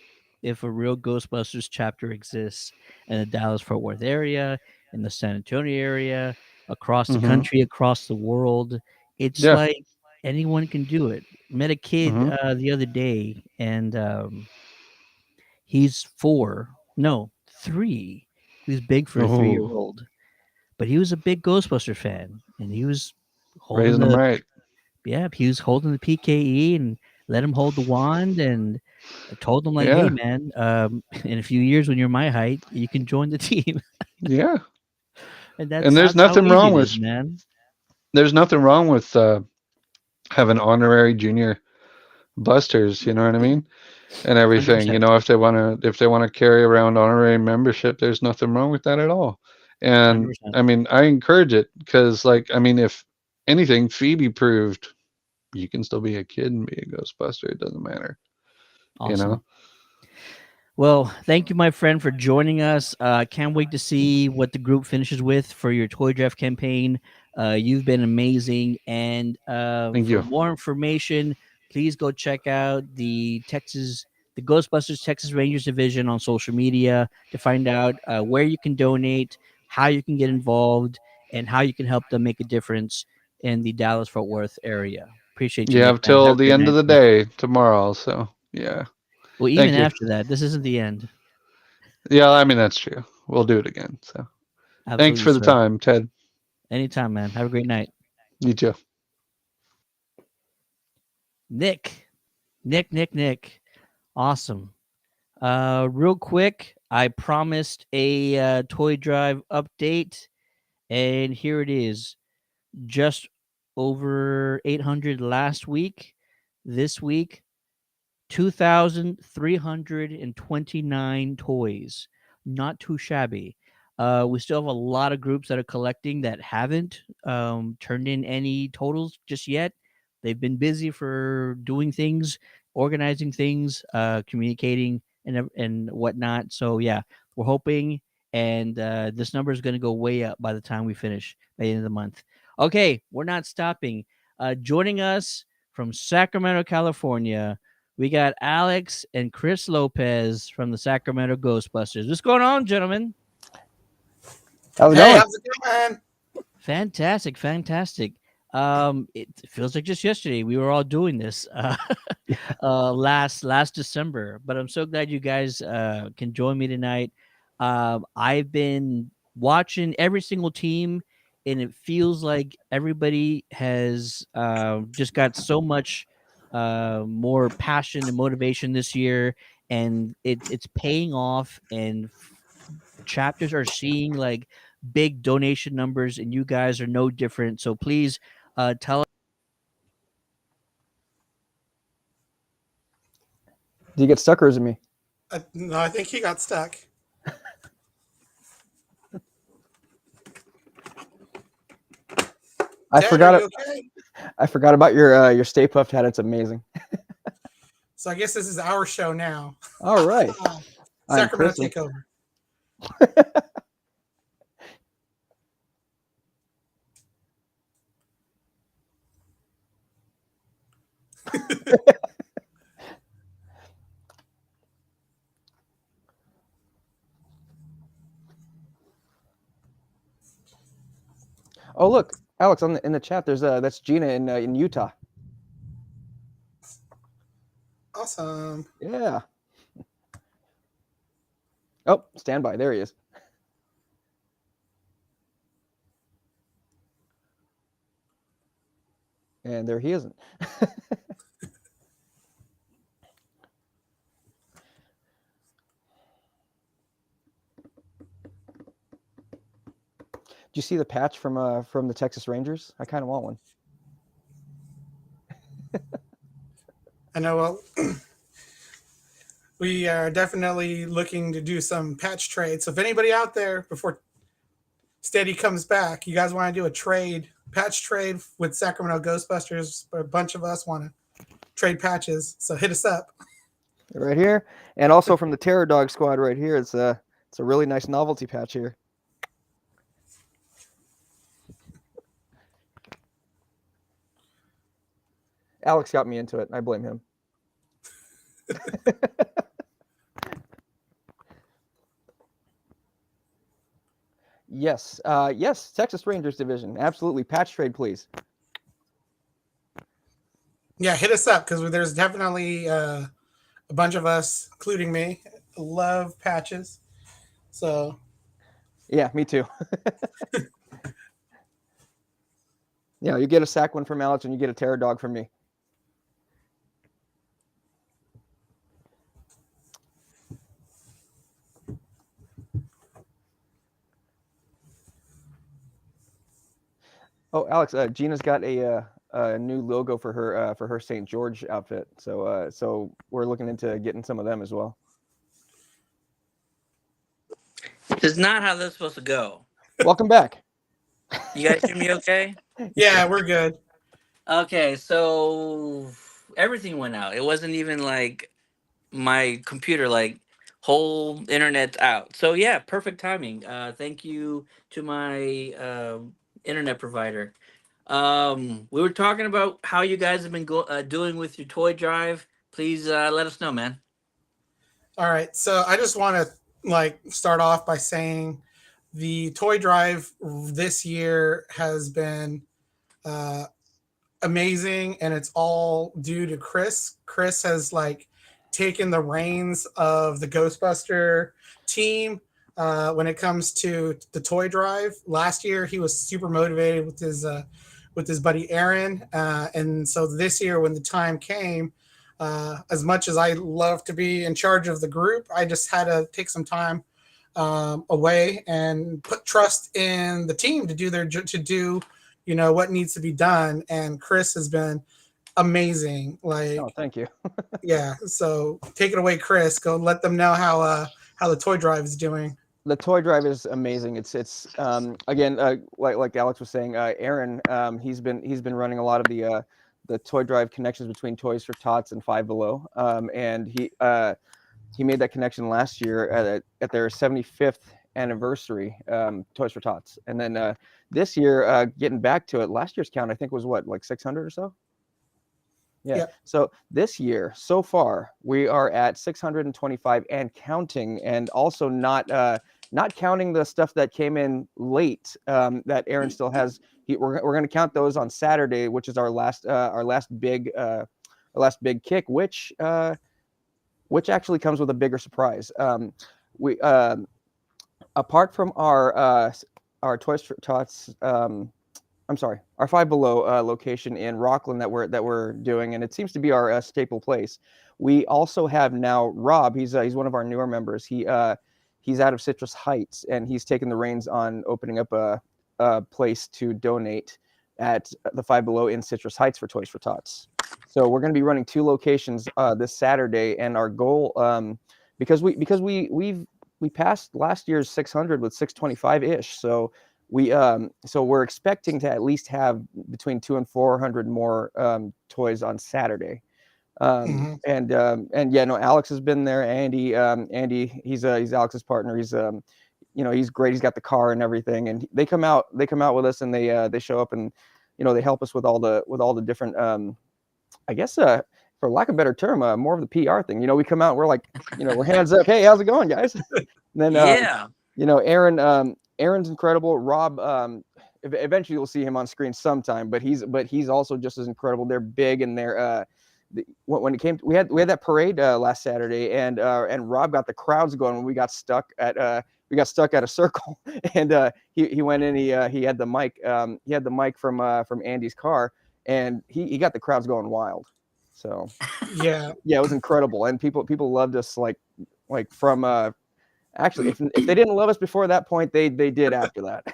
[SPEAKER 4] if a real Ghostbusters chapter exists in the Dallas Fort Worth area, in the San Antonio area, across the
[SPEAKER 5] Hmm.
[SPEAKER 4] country, across the world. It's
[SPEAKER 5] Yeah.
[SPEAKER 4] like anyone can do it. Met a kid
[SPEAKER 5] Hmm.
[SPEAKER 4] the other day, and he's 4, no, 3. He was big for a 3-year
[SPEAKER 5] Oh,
[SPEAKER 4] old, but he was a big Ghostbuster fan, and he was holding
[SPEAKER 5] raising them
[SPEAKER 4] the
[SPEAKER 5] right.
[SPEAKER 4] yeah, he was holding the PKE and let him hold the wand, and I told him like, "Hey,
[SPEAKER 5] Yeah.
[SPEAKER 4] man, in a few years when you're my height, you can join the team."
[SPEAKER 5] Yeah.
[SPEAKER 4] And
[SPEAKER 5] And
[SPEAKER 4] that's how easy it is, man.
[SPEAKER 5] there's nothing wrong with having honorary junior busters, you know what I mean? And everything,
[SPEAKER 4] 100%.
[SPEAKER 5] if they want to carry around honorary membership, there's nothing wrong with that at all. And
[SPEAKER 4] 100%.
[SPEAKER 5] I mean, I encourage it because, like, I mean, if anything, Phoebe proved you can still be a kid and be a Ghostbuster. It doesn't matter, you know?
[SPEAKER 4] Awesome. Well, thank you, my friend, for joining us. Can't wait to see what the group finishes with for your toy draft campaign. You've been amazing. And
[SPEAKER 5] Thank
[SPEAKER 4] for
[SPEAKER 5] you.
[SPEAKER 4] more information, please go check out the Ghostbusters Texas Rangers division on social media to find out where you can donate, how you can get involved, and how you can help them make a difference in the Dallas Fort Worth area. Appreciate you,
[SPEAKER 5] You
[SPEAKER 4] Nick,
[SPEAKER 5] have
[SPEAKER 4] man. Have
[SPEAKER 5] till
[SPEAKER 4] a
[SPEAKER 5] the
[SPEAKER 4] great
[SPEAKER 5] end
[SPEAKER 4] night,
[SPEAKER 5] of the
[SPEAKER 4] sir.
[SPEAKER 5] day tomorrow. So, yeah.
[SPEAKER 4] Well, even
[SPEAKER 5] Thank you.
[SPEAKER 4] after that, this isn't the end.
[SPEAKER 5] Yeah, I mean, that's true. We'll do it again. So, thanks
[SPEAKER 4] Absolutely,
[SPEAKER 5] for the
[SPEAKER 4] sir.
[SPEAKER 5] time, Ted.
[SPEAKER 4] Anytime, man. Have a great night.
[SPEAKER 5] You too.
[SPEAKER 4] Nick. Nick. Awesome. Real quick, I promised a toy drive update, and here it is. Just over 800 last week. This week, 2,329 toys. Not too shabby. We still have a lot of groups that are collecting that haven't turned in any totals just yet. They've been busy for doing things, organizing things, communicating, and whatnot. So yeah, we're hoping, and this number is going to go way up by the time we finish by the end of the month. Okay, we're not stopping. Joining us from Sacramento, California, we got Alex and Chris Lopez from the Sacramento Ghostbusters. What's going on, gentlemen?
[SPEAKER 2] How's it
[SPEAKER 6] Hey,
[SPEAKER 2] going?
[SPEAKER 6] how's it going?
[SPEAKER 4] Fantastic. It feels like just yesterday we were all doing this last December, but I'm so glad you guys can join me tonight. I've been watching every single team, and it feels like everybody has just got so much more passion and motivation this year, and it's paying off. And chapters are seeing like big donation numbers, and you guys are no different. So please tell.
[SPEAKER 2] Do you get stuck or is it me?
[SPEAKER 6] No, I think he got stuck.
[SPEAKER 2] I
[SPEAKER 6] Ted, are
[SPEAKER 2] forgot
[SPEAKER 6] you
[SPEAKER 2] it.
[SPEAKER 6] okay?
[SPEAKER 2] I forgot about your Stay Puft hat. It's amazing.
[SPEAKER 6] So I guess this is our show now.
[SPEAKER 2] All right. I'm
[SPEAKER 6] Sacramento
[SPEAKER 2] Chris.
[SPEAKER 6] takeover.
[SPEAKER 2] Oh look, Alex, in the chat. There's that's Gina in Utah.
[SPEAKER 6] Awesome.
[SPEAKER 2] Yeah. Oh, stand by. There he is. And there he isn't. Do you see the patch from the Texas Rangers? I kind of want one.
[SPEAKER 6] I know. Well, we are definitely looking to do some patch trades. So if anybody out there before Steady comes back, you guys want to do a patch trade with Sacramento Ghostbusters, a bunch of us want to trade patches. So hit us up.
[SPEAKER 2] right here, and also from the Terror Dog Squad right here. It's a really nice novelty patch here. Alex got me into it. I blame him. Yes, yes, Texas Rangers division. Absolutely. Patch trade, please.
[SPEAKER 6] Yeah, hit us up because there's definitely a bunch of us, including me, love patches. So
[SPEAKER 2] Yeah, me too. Yeah, you get a sack one from Alex and you get a Terror Dog from me. Oh, Alex, Gina's got a new logo for her St. George outfit. So so we're looking into getting some of them as well.
[SPEAKER 4] This is not how this is supposed to go.
[SPEAKER 2] Welcome back.
[SPEAKER 4] You guys hear me okay?
[SPEAKER 6] yeah, we're good.
[SPEAKER 4] Okay, so everything went out. It wasn't even like my computer, like whole internet's out. So yeah, perfect timing. Thank you to my internet provider. We were talking about how you guys have been doing with your toy drive. Please let us know, man.
[SPEAKER 6] All right, so I just want to start off by saying the toy drive this year has been amazing, and it's all due to Chris. Chris has taken the reins of the Ghostbuster team when it comes to the toy drive. Last year, he was super motivated with his buddy Aaron, and so this year, when the time came, as much as I love to be in charge of the group, I just had to take some time away and put trust in the team to do what needs to be done. And Chris has been amazing.
[SPEAKER 2] Oh, thank you.
[SPEAKER 6] Yeah. So take it away, Chris. Go let them know how the toy drive is doing.
[SPEAKER 2] The toy drive is amazing. It's again like Alex was saying, Aaron, he's been running a lot of the toy drive connections between Toys for Tots and Five Below, and he made that connection last year at their 75th anniversary, Toys for Tots, and then this year, getting back to it, last year's count I think was what, like 600 or so. Yeah.
[SPEAKER 6] Yep.
[SPEAKER 2] So this year, so far, we are at 625 and counting, and also not counting the stuff that came in late that Aaron still has. We're going to count those on Saturday, which is our last big kick, which actually comes with a bigger surprise. We apart from our Toys for Tots, our Five Below location in Rockland that we're doing, and it seems to be our staple place. We also have now Rob. He's one of our newer members. He's out of Citrus Heights, and he's taken the reins on opening up a place to donate at the Five Below in Citrus Heights for Toys for Tots. So we're going to be running 2 locations this Saturday, and our goal, because we passed last year's 600 with 625 ish, so we're expecting to at least have between 200 and 400 more toys on Saturday. And yeah, no, Alex has been there. Andy, he's Alex's partner. He's he's great. He's got the car and everything, and they come out with us, and they show up, and they help us with all the different I guess for lack of a better term, more of the PR thing. We come out, we're like, we're hands up, hey, how's it going, guys? And then
[SPEAKER 4] Yeah.
[SPEAKER 2] Aaron's incredible. Rob, eventually you'll see him on screen sometime, but he's also just as incredible. They're big, and they're when it came to, we had that parade last Saturday, and Rob got the crowds going when we got stuck at a circle, and he went in, he had the mic from Andy's car, and he got the crowds going wild. So
[SPEAKER 6] Yeah.
[SPEAKER 2] it was incredible, and people loved us like from actually, if they didn't love us before that point, they did after that.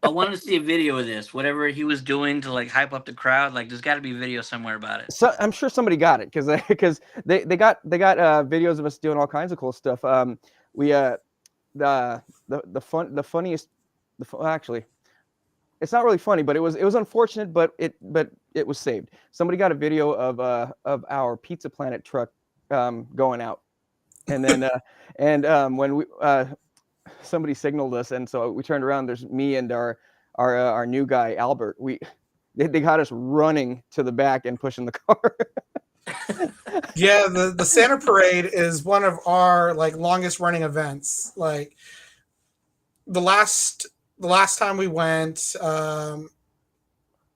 [SPEAKER 4] I wanted to see a video of this. Whatever he was doing to hype up the crowd, there's got to be a video somewhere about it.
[SPEAKER 2] So I'm sure somebody got it because they got videos of us doing all kinds of cool stuff. Actually, it's not really funny, but it was unfortunate, but it was saved. Somebody got a video of our Pizza Planet truck going out, and then when we somebody signaled us, and so we turned around. There's me and our new guy Albert. They got us running to the back and pushing the car.
[SPEAKER 6] Yeah, the Santa Parade is one of our like longest running events. Like the last time we went,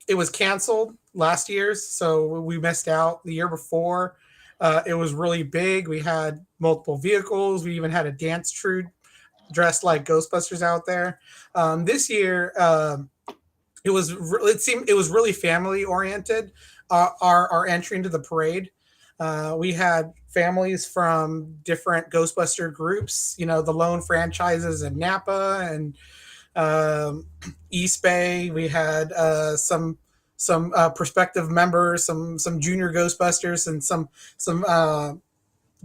[SPEAKER 6] it was canceled last year's, so we missed out. The year before, it was really big. We had multiple vehicles. We even had a dance troupe dressed like Ghostbusters out there. This year, it was really family oriented. Our entry into the parade, we had families from different Ghostbuster groups. You know, the Lone franchises in Napa and East Bay. We had some prospective members, some junior Ghostbusters, and some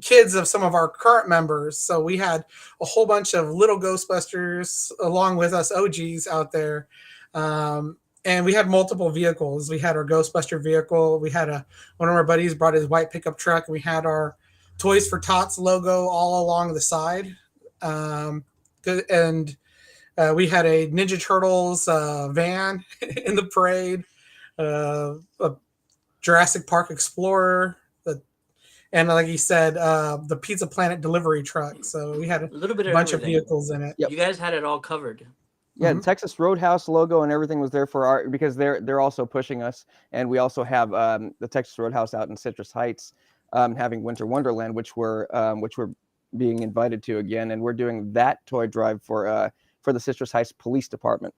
[SPEAKER 6] kids of some of our current members. So we had a whole bunch of little Ghostbusters along with us OGs out there. And we had multiple vehicles. We had our Ghostbuster vehicle. We had one of our buddies brought his white pickup truck. We had our Toys for Tots logo all along the side. And we had a Ninja Turtles van in the parade, a Jurassic Park Explorer, and like you said, the Pizza Planet delivery truck. So we had a
[SPEAKER 7] little bit of
[SPEAKER 6] bunch
[SPEAKER 7] everything.
[SPEAKER 6] of vehicles in it.
[SPEAKER 2] Yep.
[SPEAKER 7] You guys had it all covered.
[SPEAKER 2] Yeah, the Texas Roadhouse logo and everything was there for our, because they're also pushing us, and we also have the Texas Roadhouse out in Citrus Heights, having Winter Wonderland, which we're being invited to again, and we're doing that toy drive for the Citrus Heights Police Department.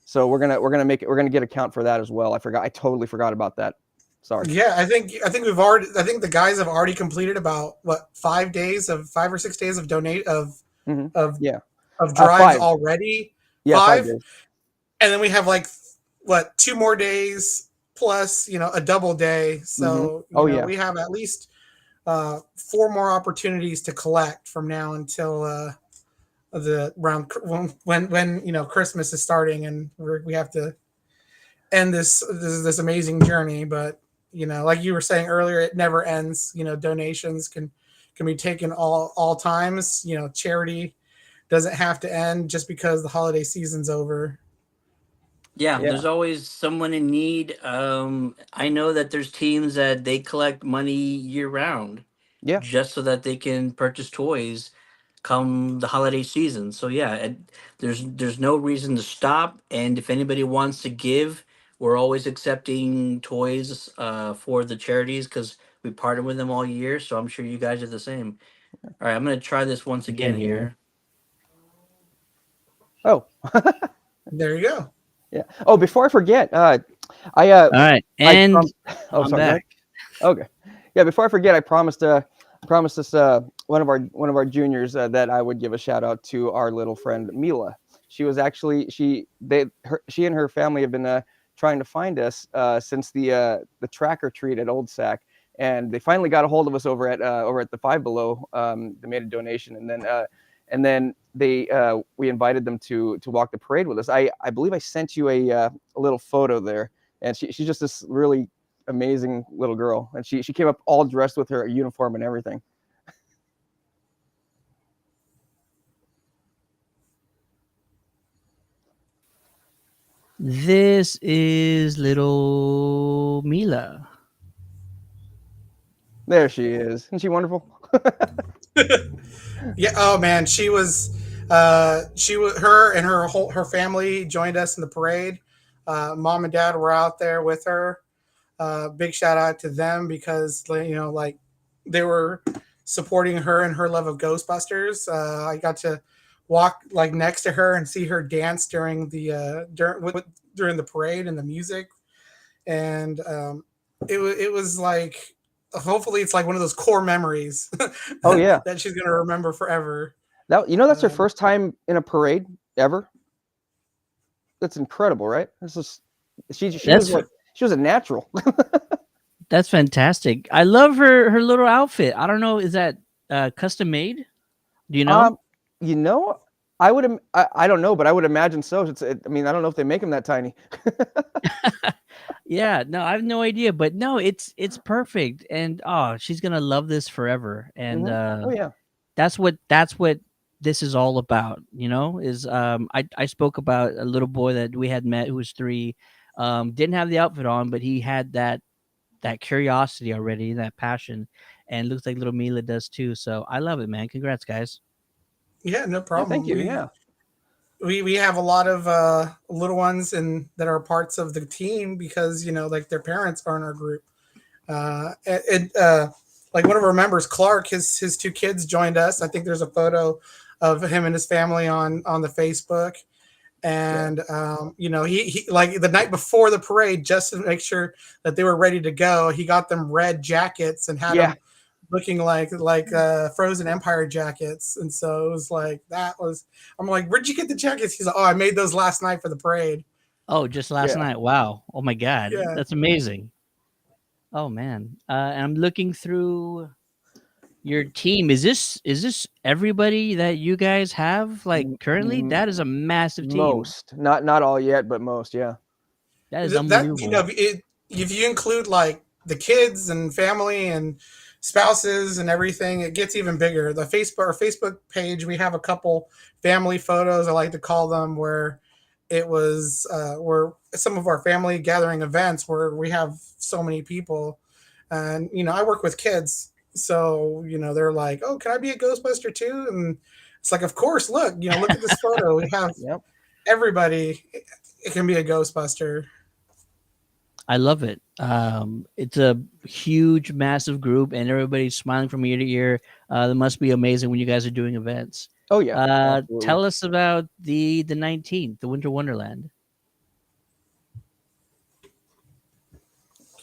[SPEAKER 2] So we're gonna get a count for that as well. I totally forgot about that. Sorry.
[SPEAKER 6] Yeah, I think the guys have already completed about 5 or 6 days of drives already.
[SPEAKER 2] Yeah,
[SPEAKER 6] 5
[SPEAKER 2] days.
[SPEAKER 6] And then we have 2 more days plus a double day. So we have at least 4 more opportunities to collect from now until when Christmas is starting, and we have to end this amazing journey. But like you were saying earlier, it never ends. Donations can be taken all times. Charity doesn't have to end just because the holiday season's over.
[SPEAKER 7] Yeah, there's always someone in need. I know that there's teams that they collect money year round, just so that they can purchase toys come the holiday season. So yeah, there's no reason to stop. And if anybody wants to give, we're always accepting toys for the charities because we partner with them all year. So I'm sure you guys are the same. All right, I'm gonna try this once again here.
[SPEAKER 2] Oh,
[SPEAKER 6] there you go.
[SPEAKER 2] Yeah. Oh, before I forget,
[SPEAKER 4] all right, and
[SPEAKER 2] I'm back. Okay. Yeah, before I forget, I promised this one of our juniors that I would give a shout out to our little friend Mila. She was actually she and her family have been trying to find us since the track or treat at Old Sac, and they finally got a hold of us over at the Five Below. They made a donation, and then we invited them to walk the parade with us. I believe I sent you a little photo there, and she's just this really amazing little girl, and she came up all dressed with her uniform and everything.
[SPEAKER 4] This is little Mila.
[SPEAKER 2] There she is. Isn't she wonderful?
[SPEAKER 6] Yeah. Oh man, she was her and her family joined us in the parade. Mom and dad were out there with her. Big shout out to them because they were supporting her and her love of Ghostbusters. I got to walk next to her and see her dance during the parade and the music, and it was like, hopefully it's like one of those core memories.
[SPEAKER 2] Oh yeah,
[SPEAKER 6] that she's gonna remember forever.
[SPEAKER 2] That's her first time in a parade ever. That's incredible, right? She was a natural.
[SPEAKER 4] That's fantastic. I love her little outfit. I don't know, is that custom made? Do you know?
[SPEAKER 2] I don't know, but I would imagine so. I don't know if they make them that tiny.
[SPEAKER 4] Yeah, no, I have no idea, but no, it's perfect, and she's gonna love this forever, and
[SPEAKER 2] Oh yeah.
[SPEAKER 4] that's what this is all about. Is I spoke about a little boy that we had met who was 3, didn't have the outfit on, but he had that curiosity already, that passion, and looks like little Mila does too. So I love it, man. Congrats, guys.
[SPEAKER 6] Yeah, no
[SPEAKER 2] Yeah,
[SPEAKER 6] problem.
[SPEAKER 2] thank you. Yeah.
[SPEAKER 6] We have a lot of little ones that are parts of the team because like their parents are in our group. Like one of our members, Clark, his 2 kids joined us. I think there's a photo of him and his family on the Facebook. And he like the night before the parade, just to make sure that they were ready to go, he got them red jackets and had them looking like Frozen Empire jackets. And so it was like I'm like, where'd you get the jackets? He's like, oh, I made those last night for the parade.
[SPEAKER 4] Oh, just last night. Wow. Oh my God.
[SPEAKER 6] Yeah.
[SPEAKER 4] That's amazing. Oh man. And I'm looking through your team. Is this everybody that you guys have currently? That is a massive team.
[SPEAKER 2] Most, not all yet, but most. Yeah.
[SPEAKER 4] That is unbelievable.
[SPEAKER 6] If you include like the kids and family and spouses and everything, it gets even bigger. Our Facebook page, we have a couple family photos, I like to call them, where it was where some of our family gathering events where we have so many people. And I work with kids, so they're like, oh, can I be a Ghostbuster too? And it's like, of course, look at this photo. We have everybody, it can be a Ghostbuster.
[SPEAKER 4] I love it. It's a huge, massive group, and everybody's smiling from ear to ear. That must be amazing when you guys are doing events.
[SPEAKER 2] Oh yeah.
[SPEAKER 4] Tell us about the 19th, the Winter Wonderland.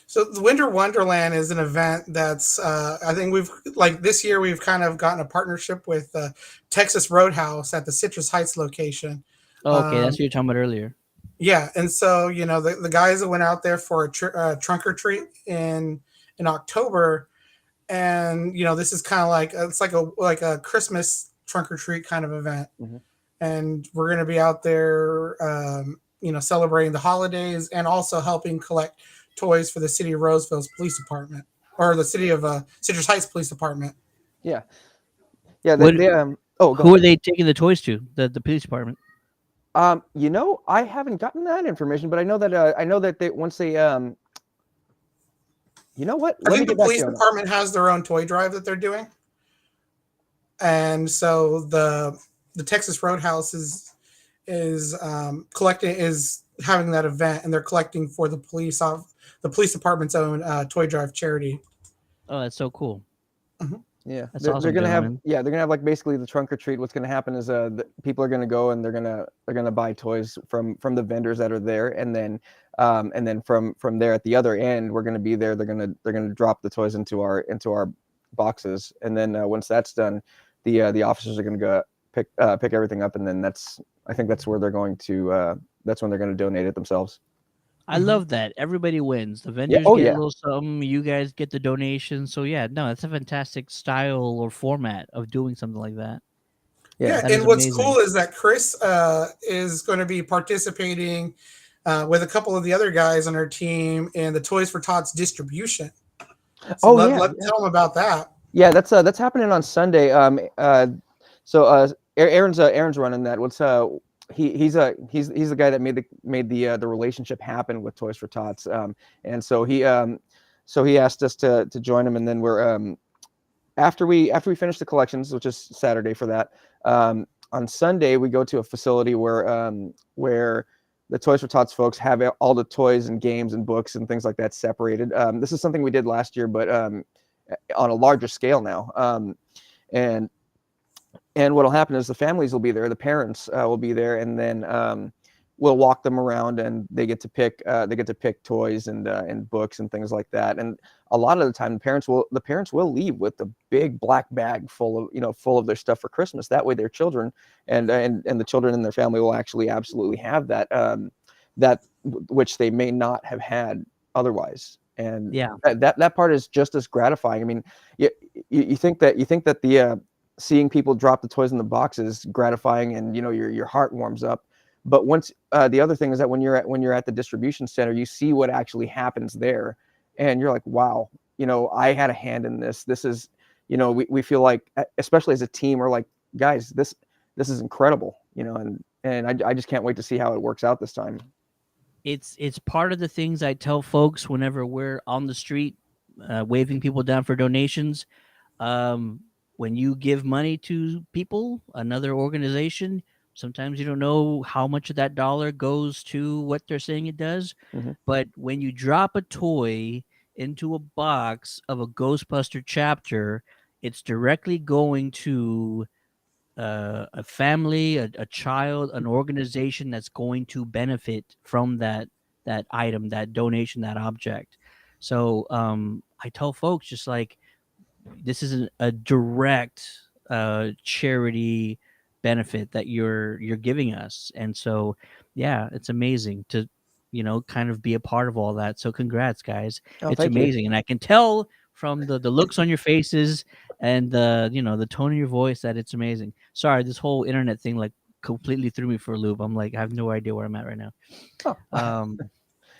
[SPEAKER 6] So the Winter Wonderland is an event that's I think this year we've kind of gotten a partnership with Texas Roadhouse at the Citrus Heights location.
[SPEAKER 4] Oh, okay, that's what you were talking about earlier.
[SPEAKER 6] Yeah, and so the guys that went out there for a trunk or treat in October, and this is kind of like it's like a Christmas trunk or treat kind of event, and we're going to be out there, celebrating the holidays and also helping collect toys for the city of Roseville's police department, or the city of Citrus Heights Police Department.
[SPEAKER 2] Yeah.
[SPEAKER 4] Who are they taking the toys to? The police department.
[SPEAKER 2] I haven't gotten that information, but I know that they once they you know what?
[SPEAKER 6] I think the police department has their own toy drive that they're doing, and so the Texas Roadhouse is having that event, and they're collecting for the police department's own toy drive charity.
[SPEAKER 4] Oh, that's so cool.
[SPEAKER 6] Mm-hmm.
[SPEAKER 2] Yeah,
[SPEAKER 4] that's awesome.
[SPEAKER 2] They're gonna have like basically the trunk or treat. What's gonna happen is people are gonna go and they're gonna buy toys from the vendors that are there, and then from there at the other end we're gonna be there. They're gonna drop the toys into our boxes, and then once that's done, the officers are gonna go pick everything up, and then I think that's where they're going to that's when they're gonna donate it themselves.
[SPEAKER 4] I love that. Everybody wins. The vendors get a little something. You guys get the donation. So yeah, no, that's a fantastic style or format of doing something like that.
[SPEAKER 6] Yeah, and what's cool is that Chris is going to be participating with a couple of the other guys on our team in the Toys for Tots distribution. So tell them about that.
[SPEAKER 2] Yeah, that's happening on Sunday. So Aaron's running that. He's the guy that made the relationship happen with Toys for Tots, and so he asked us to join him, and then we're after we finish the collections, which is Saturday for that, on Sunday we go to a facility where the Toys for Tots folks have all the toys and games and books and things like that separated. This is something we did last year, but on a larger scale now, and what'll happen is the families will be there, the parents will be there, and then we'll walk them around, and they get to pick toys and books and things like that. And a lot of the time, the parents will leave with a big black bag full of their stuff for Christmas. That way, their children and the children in their family will actually absolutely have that which they may not have had otherwise. And that part is just as gratifying. I mean, you think that the seeing people drop the toys in the box is gratifying, and your heart warms up, But once the other thing is that when you're at the distribution center, you see what actually happens there, and you're like, wow, I had a hand in this. This is, we feel like, especially as a team, we're like, guys, this is incredible, and I just can't wait to see how it works out this time.
[SPEAKER 4] It's part of the things I tell folks whenever we're on the street, waving people down for donations. When you give money to people, another organization, sometimes you don't know how much of that dollar goes to what they're saying it does.
[SPEAKER 2] Mm-hmm.
[SPEAKER 4] But when you drop a toy into a box of a Ghostbuster chapter, it's directly going to a family, a child, an organization that's going to benefit from that item, that donation, that object. So I tell folks, just like, this is a direct charity benefit that you're giving us, and so yeah, it's amazing to kind of be a part of all that. So congrats, guys. It's amazing. And I can tell from the looks on your faces and the tone of your voice that it's amazing. Sorry, this whole internet thing like completely threw me for a loop. I'm like, I have no idea where I'm at right now.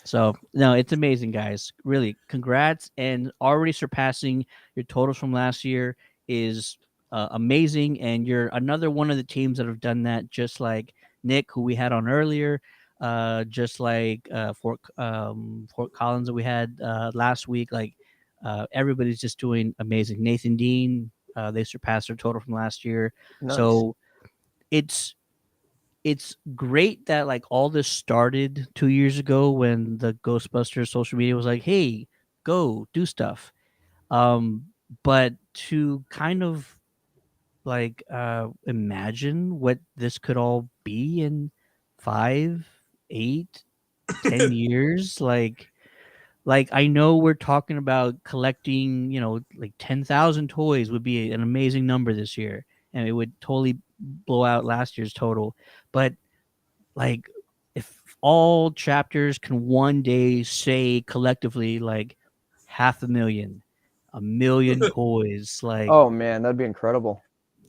[SPEAKER 4] So no, it's amazing, guys. Really, congrats, and already surpassing your totals from last year is amazing. And you're another one of the teams that have done that, just like Nick, who we had on earlier, just like Fort Collins that we had last week. Like everybody's just doing amazing. Nathan Dean, they surpassed their total from last year.
[SPEAKER 2] Nice.
[SPEAKER 4] So it's great that like all this started 2 years ago when the Ghostbusters social media was like, hey, go do stuff. But to kind of like imagine what this could all be in 5, 8, 10 years, like I know we're talking about collecting, like 10,000 toys would be an amazing number this year, and it would totally blow out last year's total. But like, if all chapters can one day say collectively like 500,000, 1,000,000 toys, like,
[SPEAKER 2] oh man, that'd be incredible,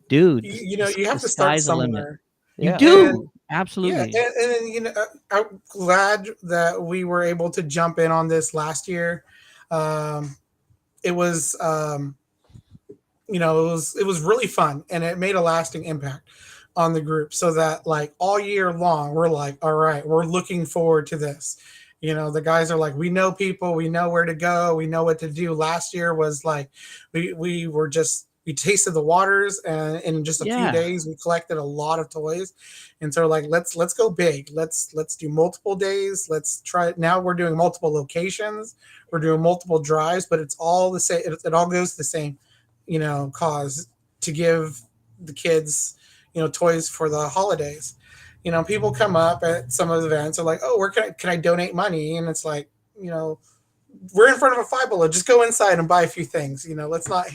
[SPEAKER 4] dude.
[SPEAKER 6] You have to start
[SPEAKER 4] sky's the limit.
[SPEAKER 6] somewhere.
[SPEAKER 4] You
[SPEAKER 2] Yeah.
[SPEAKER 4] do.
[SPEAKER 6] And-
[SPEAKER 4] Absolutely.
[SPEAKER 6] Yeah, and I'm glad that we were able to jump in on this last year. It was, it was really fun, and it made a lasting impact on the group. So that like all year long, we're like, all right, we're looking forward to this. The guys are like, we know people, we know where to go, we know what to do. Last year was like, we tasted the waters, and in just a few days we collected a lot of toys. And so like, let's go big. Let's do multiple days. Let's try it. Now we're doing multiple locations. We're doing multiple drives, but it's all the same. It all goes to the same, cause to give the kids, toys for the holidays. People come up at some of the events are like, oh, where can I donate money? And it's like, we're in front of a Five Below. Just go inside and buy a few things. Let's not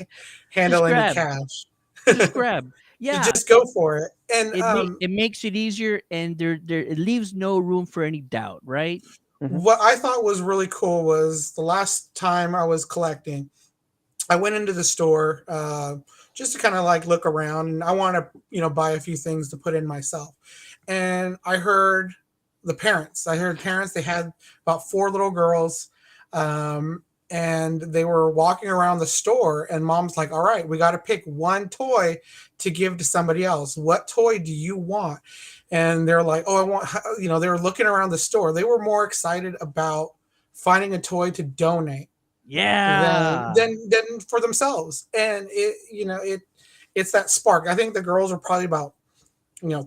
[SPEAKER 6] handle any cash.
[SPEAKER 4] Just grab. Yeah.
[SPEAKER 6] Just go for it. And
[SPEAKER 4] it makes it easier, and there it leaves no room for any doubt, right?
[SPEAKER 2] Mm-hmm.
[SPEAKER 6] What I thought was really cool was the last time I was collecting, I went into the store just to kind of like look around, and I want to, buy a few things to put in myself. And I heard parents. They had about 4 little girls, and they were walking around the store, and mom's like, all right, we got to pick one toy to give to somebody else. What toy do you want? And they're like, oh, I want, they were looking around the store. They were more excited about finding a toy to donate.
[SPEAKER 4] Yeah.
[SPEAKER 6] Than for themselves. And it's that spark. I think the girls were probably about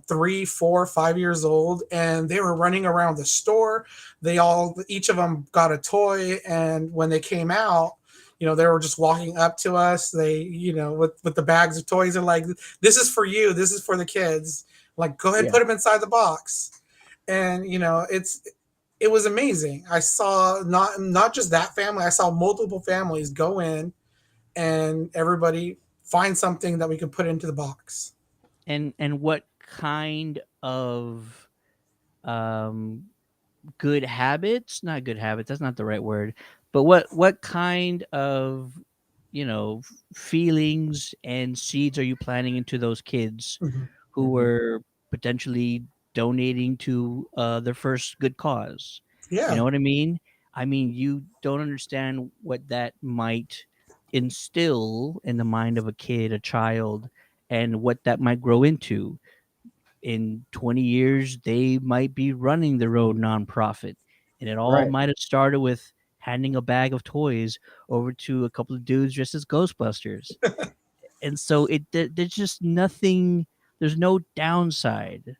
[SPEAKER 6] 3, 4, 5 years old, and they were running around the store. Each of them got a toy, and when they came out, they were just walking up to us. They, with the bags of toys, and like, this is for you, this is for the kids. Like, go ahead and put them inside the box. And it was amazing. I saw not just that family, I saw multiple families go in, and everybody find something that we could put into the box.
[SPEAKER 4] And what kind of good habits, not good habits, that's not the right word, but what kind of feelings and seeds are you planting into those kids who were potentially donating to their first good cause.
[SPEAKER 6] Yeah.
[SPEAKER 4] You know what I mean? I mean, you don't understand what that might instill in the mind of a kid, a child, and what that might grow into. In 20 years, they might be running their own nonprofit. And it all
[SPEAKER 2] Right.
[SPEAKER 4] might have started with handing a bag of toys over to a couple of dudes dressed as Ghostbusters. And so there's just nothing, there's no downside.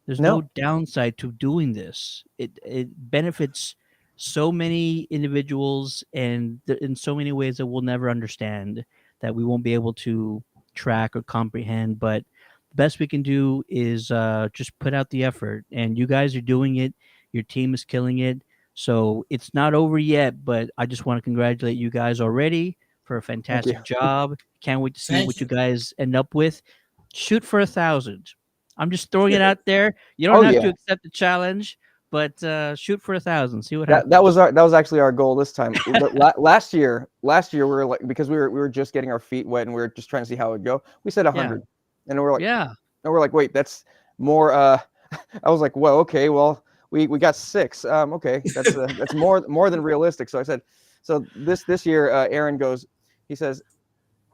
[SPEAKER 4] There's no
[SPEAKER 2] No.
[SPEAKER 4] downside to doing this. It benefits so many individuals and in so many ways that we'll never understand, that we won't be able to track or comprehend. But the best we can do is just put out the effort, and you guys are doing it. Your team is killing it. So it's not over yet, but I just want to congratulate you guys already for a
[SPEAKER 2] Thank you.
[SPEAKER 4] fantastic job. Can't wait to see
[SPEAKER 6] Thank
[SPEAKER 4] what
[SPEAKER 6] you.
[SPEAKER 4] you guys end up with. Shoot for 1,000. I'm just throwing it out there. You don't
[SPEAKER 2] Oh,
[SPEAKER 4] have
[SPEAKER 2] yeah.
[SPEAKER 4] to accept the challenge, but shoot for 1,000. See what
[SPEAKER 2] That
[SPEAKER 4] happens.
[SPEAKER 2] that was actually our goal this time. Last year we were like, because we were just getting our feet wet and we were just trying to see how it would go. We said 100, and
[SPEAKER 4] Yeah.
[SPEAKER 2] we're like, wait, that's more. I was like, well, okay, well, we got 6. Okay, that's more than realistic. So I said, so this year, Aaron goes, he says,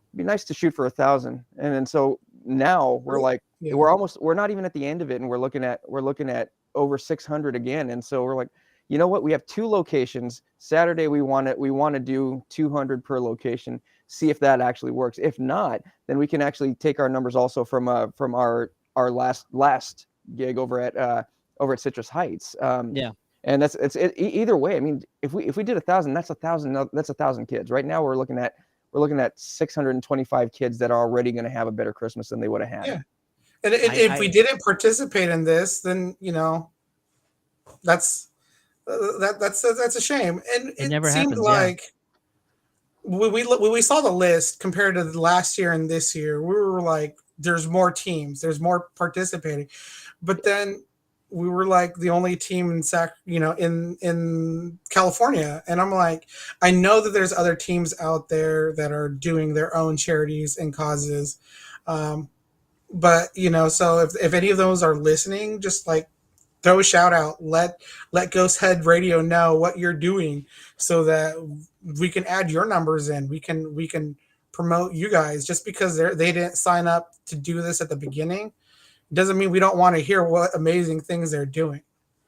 [SPEAKER 2] it'd be nice to shoot for 1,000, and then so now we're like,
[SPEAKER 6] Yeah.
[SPEAKER 2] we're not even at the end of it, and we're looking at over 600 again, and so we're like, you know what, we have 2 locations. Saturday we want to do 200 per location, see if that actually works. If not, then we can actually take our numbers also from our last gig over at Citrus Heights.
[SPEAKER 4] Yeah.
[SPEAKER 2] And either way. I mean, if we did 1,000, that's 1,000 kids. Right now we're looking at 625 kids that are already going to have a better Christmas than they would have had.
[SPEAKER 6] Yeah. And if we didn't participate in this, then that's a shame. And it
[SPEAKER 4] never
[SPEAKER 6] seemed
[SPEAKER 4] happens, yeah.
[SPEAKER 6] like when we saw the list compared to the last year and this year, we were like, there's more teams, there's more participating. But then we were like the only team in California, and I'm like, I know that there's other teams out there that are doing their own charities and causes, but so if any of those are listening, just like throw a shout out, let Ghosthead Radio know what you're doing, so that we can add your numbers in. We can promote you guys. Just because they didn't sign up to do this at the beginning doesn't mean we don't want to hear what amazing things they're doing.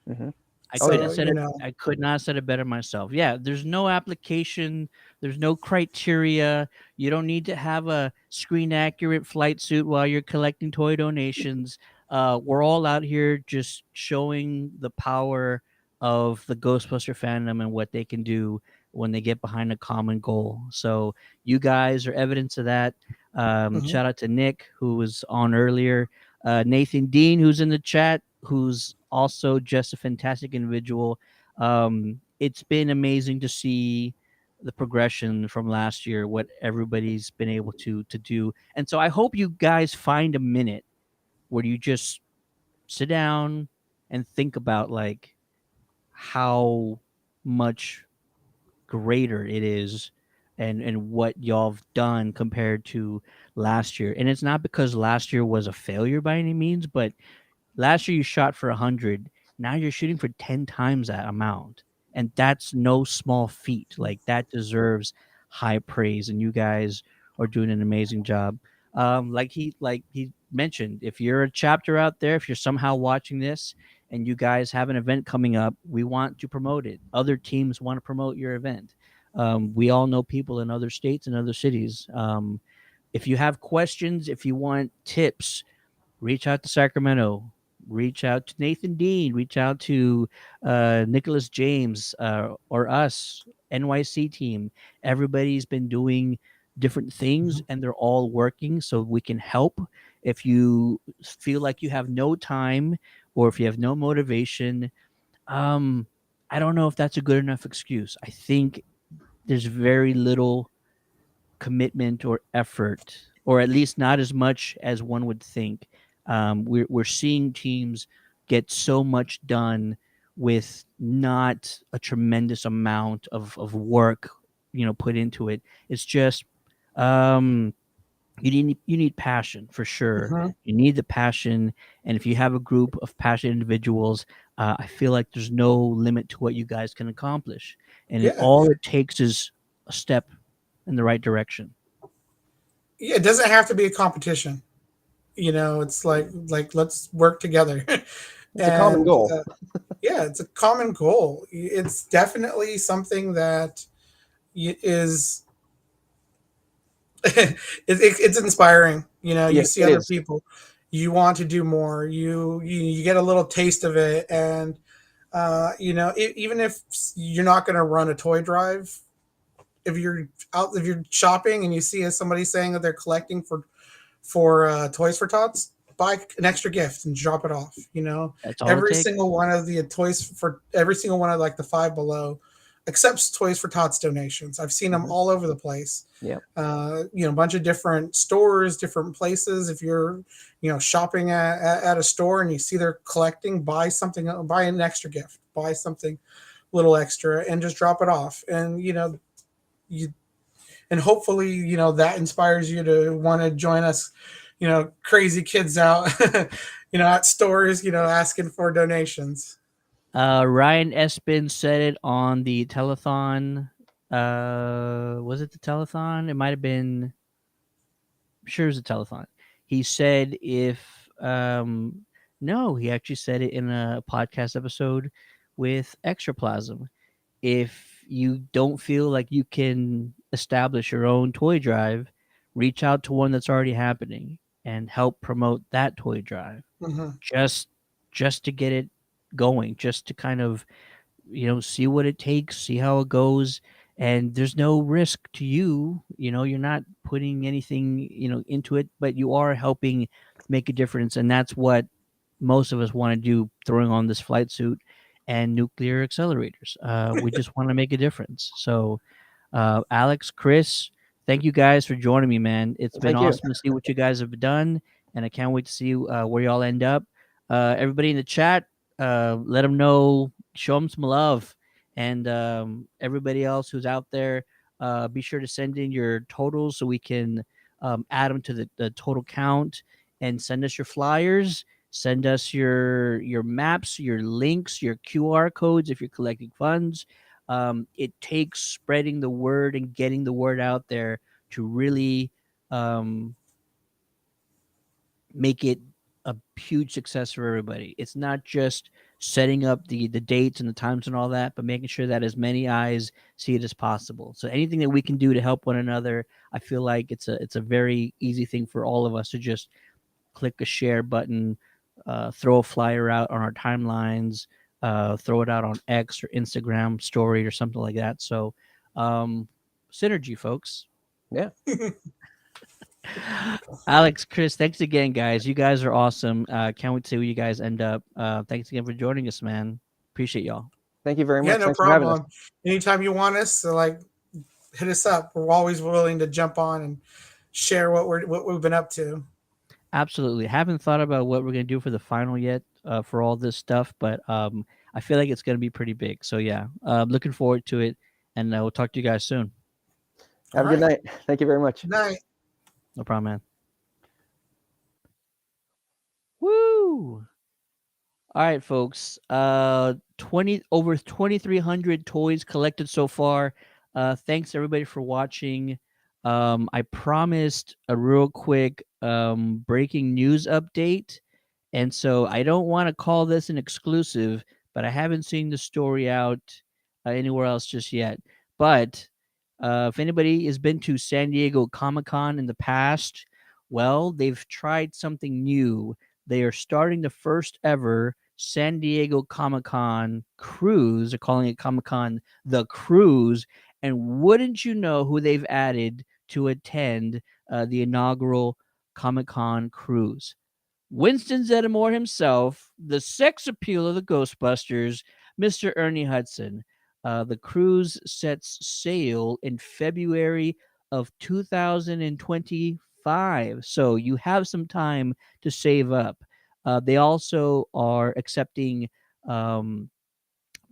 [SPEAKER 2] Mm-hmm.
[SPEAKER 4] I could not have said it better myself. Yeah, there's no application, there's no criteria. You don't need to have a screen accurate flight suit while you're collecting toy donations. We're all out here just showing the power of the Ghostbuster fandom and what they can do when they get behind a common goal. So you guys are evidence of that. Shout out to Nick, who was on earlier. Nathan Dean, who's in the chat, who's also just a fantastic individual. It's been amazing to see the progression from last year, what everybody's been able to do. And so I hope you guys find a minute where you just sit down and think about like how much greater it is and what y'all have done compared to last year. And it's not because last year was a failure by any means, but last year you shot for 100. Now you're shooting for 10 times that amount. And that's no small feat. Like, that deserves high praise. And you guys are doing an amazing job. Like he mentioned, if you're a chapter out there, if you're somehow watching this and you guys have an event coming up, we want to promote it. Other teams want to promote your event. We all know people in other states and other cities. If you have questions, if you want tips, reach out to Sacramento, reach out to Nathan Dean, reach out to Nicholas James, or us, NYC team. Everybody's been doing different things and they're all working so we can help. If you feel like you have no time or if you have no motivation, I don't know if that's a good enough excuse. I think there's very little commitment or effort, or at least not as much as one would think. We're seeing teams get so much done with not a tremendous amount of work, put into it. It's just you need passion for sure. You need the passion, and if you have a group of passionate individuals, I feel like there's no limit to what you guys can accomplish, and all it takes is a step in the right direction.
[SPEAKER 6] Yeah, it doesn't have to be a competition. It's like let's work together.
[SPEAKER 2] It's a common goal.
[SPEAKER 6] Yeah, it's a common goal. It's definitely something that is it's inspiring. You see other people, you want to do more. You get a little taste of it, and even if you're not going to run a toy drive, if you're shopping and you see somebody saying that they're collecting for Toys for Tots, buy an extra gift and drop it off.
[SPEAKER 4] That's all
[SPEAKER 6] every single one of the every single one of like the Five Below accepts Toys for Tots donations. I've seen them all over the place.
[SPEAKER 2] Yeah.
[SPEAKER 6] A bunch of different stores, different places. If you're, shopping at a store and you see they're collecting, buy an extra gift, buy something little extra and just drop it off. And, and hopefully, that inspires you to want to join us, crazy kids out, at stores, asking for donations.
[SPEAKER 4] Ryan Espin said it on the telethon. Was it the telethon? It might have been. I'm sure it was a telethon. He said no, he actually said it in a podcast episode with Extraplasm. If you don't feel like you can establish your own toy drive, reach out to one that's already happening and help promote that toy drive. Just to get it going, just to kind of see what it takes, see how it goes, and there's no risk to you. You're not putting anything into it, but you are helping make a difference, and that's what most of us want to do, throwing on this flight suit and nuclear accelerators. We just want to make a difference. So Alex, Chris, thank you guys for joining me, man. It's been awesome to see what you guys have done, and I can't wait to see where y'all end up. Everybody in the chat, let them know, show them some love, and everybody else who's out there, be sure to send in your totals so we can add them to the total count, and send us your flyers. Send us your maps, your links, your QR codes if you're collecting funds. It takes spreading the word and getting the word out there to really make it a huge success for everybody. It's not just setting up the dates and the times and all that, but making sure that as many eyes see it as possible. So anything that we can do to help one another, I feel like it's a very easy thing for all of us to just click a share button, throw a flyer out on our timelines, throw it out on X or Instagram story or something like that. So synergy, folks.
[SPEAKER 2] Yeah.
[SPEAKER 4] Alex, Chris, thanks again, guys. You guys are awesome. Can't wait to see where you guys end up. Thanks again for joining us, man. Appreciate y'all.
[SPEAKER 2] Thank you very much.
[SPEAKER 6] Yeah, no
[SPEAKER 2] Thanks
[SPEAKER 6] problem. Anytime you want us, hit us up. We're always willing to jump on and share what we've been up to.
[SPEAKER 4] Absolutely. Haven't thought about what we're gonna do for the final yet, for all this stuff, but I feel like it's gonna be pretty big. So yeah, looking forward to it, and we'll talk to you guys soon.
[SPEAKER 2] Have a good night. Thank you very much.
[SPEAKER 6] Good night.
[SPEAKER 4] No problem, man. Woo! All right, folks. Over 2,300 toys collected so far. Thanks everybody for watching. I promised a real quick breaking news update, and so I don't want to call this an exclusive, but I haven't seen the story out anywhere else just yet. But if anybody has been to San Diego Comic-Con in the past, well, they've tried something new. They are starting the first ever San Diego Comic-Con cruise. They're calling it Comic-Con The Cruise. And wouldn't you know who they've added to attend the inaugural Comic-Con cruise? Winston Zeddemore himself, the sex appeal of the Ghostbusters, Mr. Ernie Hudson. The cruise sets sail in February of 2025. So you have some time to save up. They also are accepting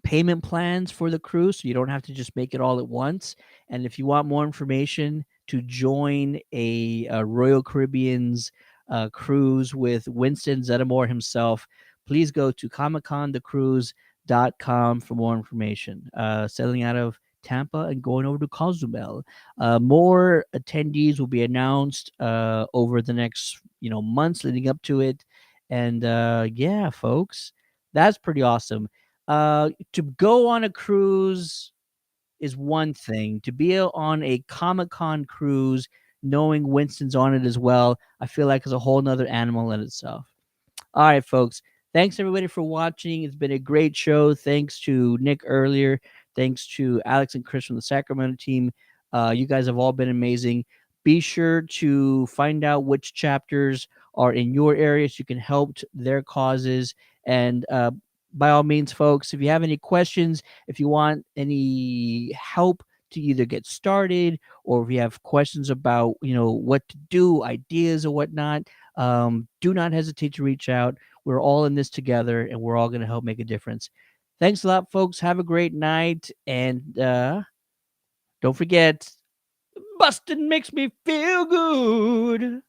[SPEAKER 4] payment plans for the cruise, so you don't have to just make it all at once. And if you want more information, to join a Royal Caribbean's cruise with Winston Zeddemore himself, please go to comicconthecruise.com for more information. Sailing out of Tampa and going over to Cozumel. More attendees will be announced over the next months leading up to it. And yeah, folks, that's pretty awesome. To go on a cruise is one thing. To be on a Comic-Con cruise, knowing Winston's on it as well, I feel like is a whole nother animal in itself. All right, folks. Thanks everybody for watching. It's been a great show. Thanks to Nick earlier. Thanks to Alex and Chris from the Sacramento team. You guys have all been amazing. Be sure to find out which chapters are in your area so you can help their causes. And by all means, folks, if you have any questions, if you want any help to either get started, or if you have questions about what to do, ideas or whatnot, do not hesitate to reach out. We're all in this together, and we're all going to help make a difference. Thanks a lot, folks. Have a great night, and don't forget, busting makes me feel good.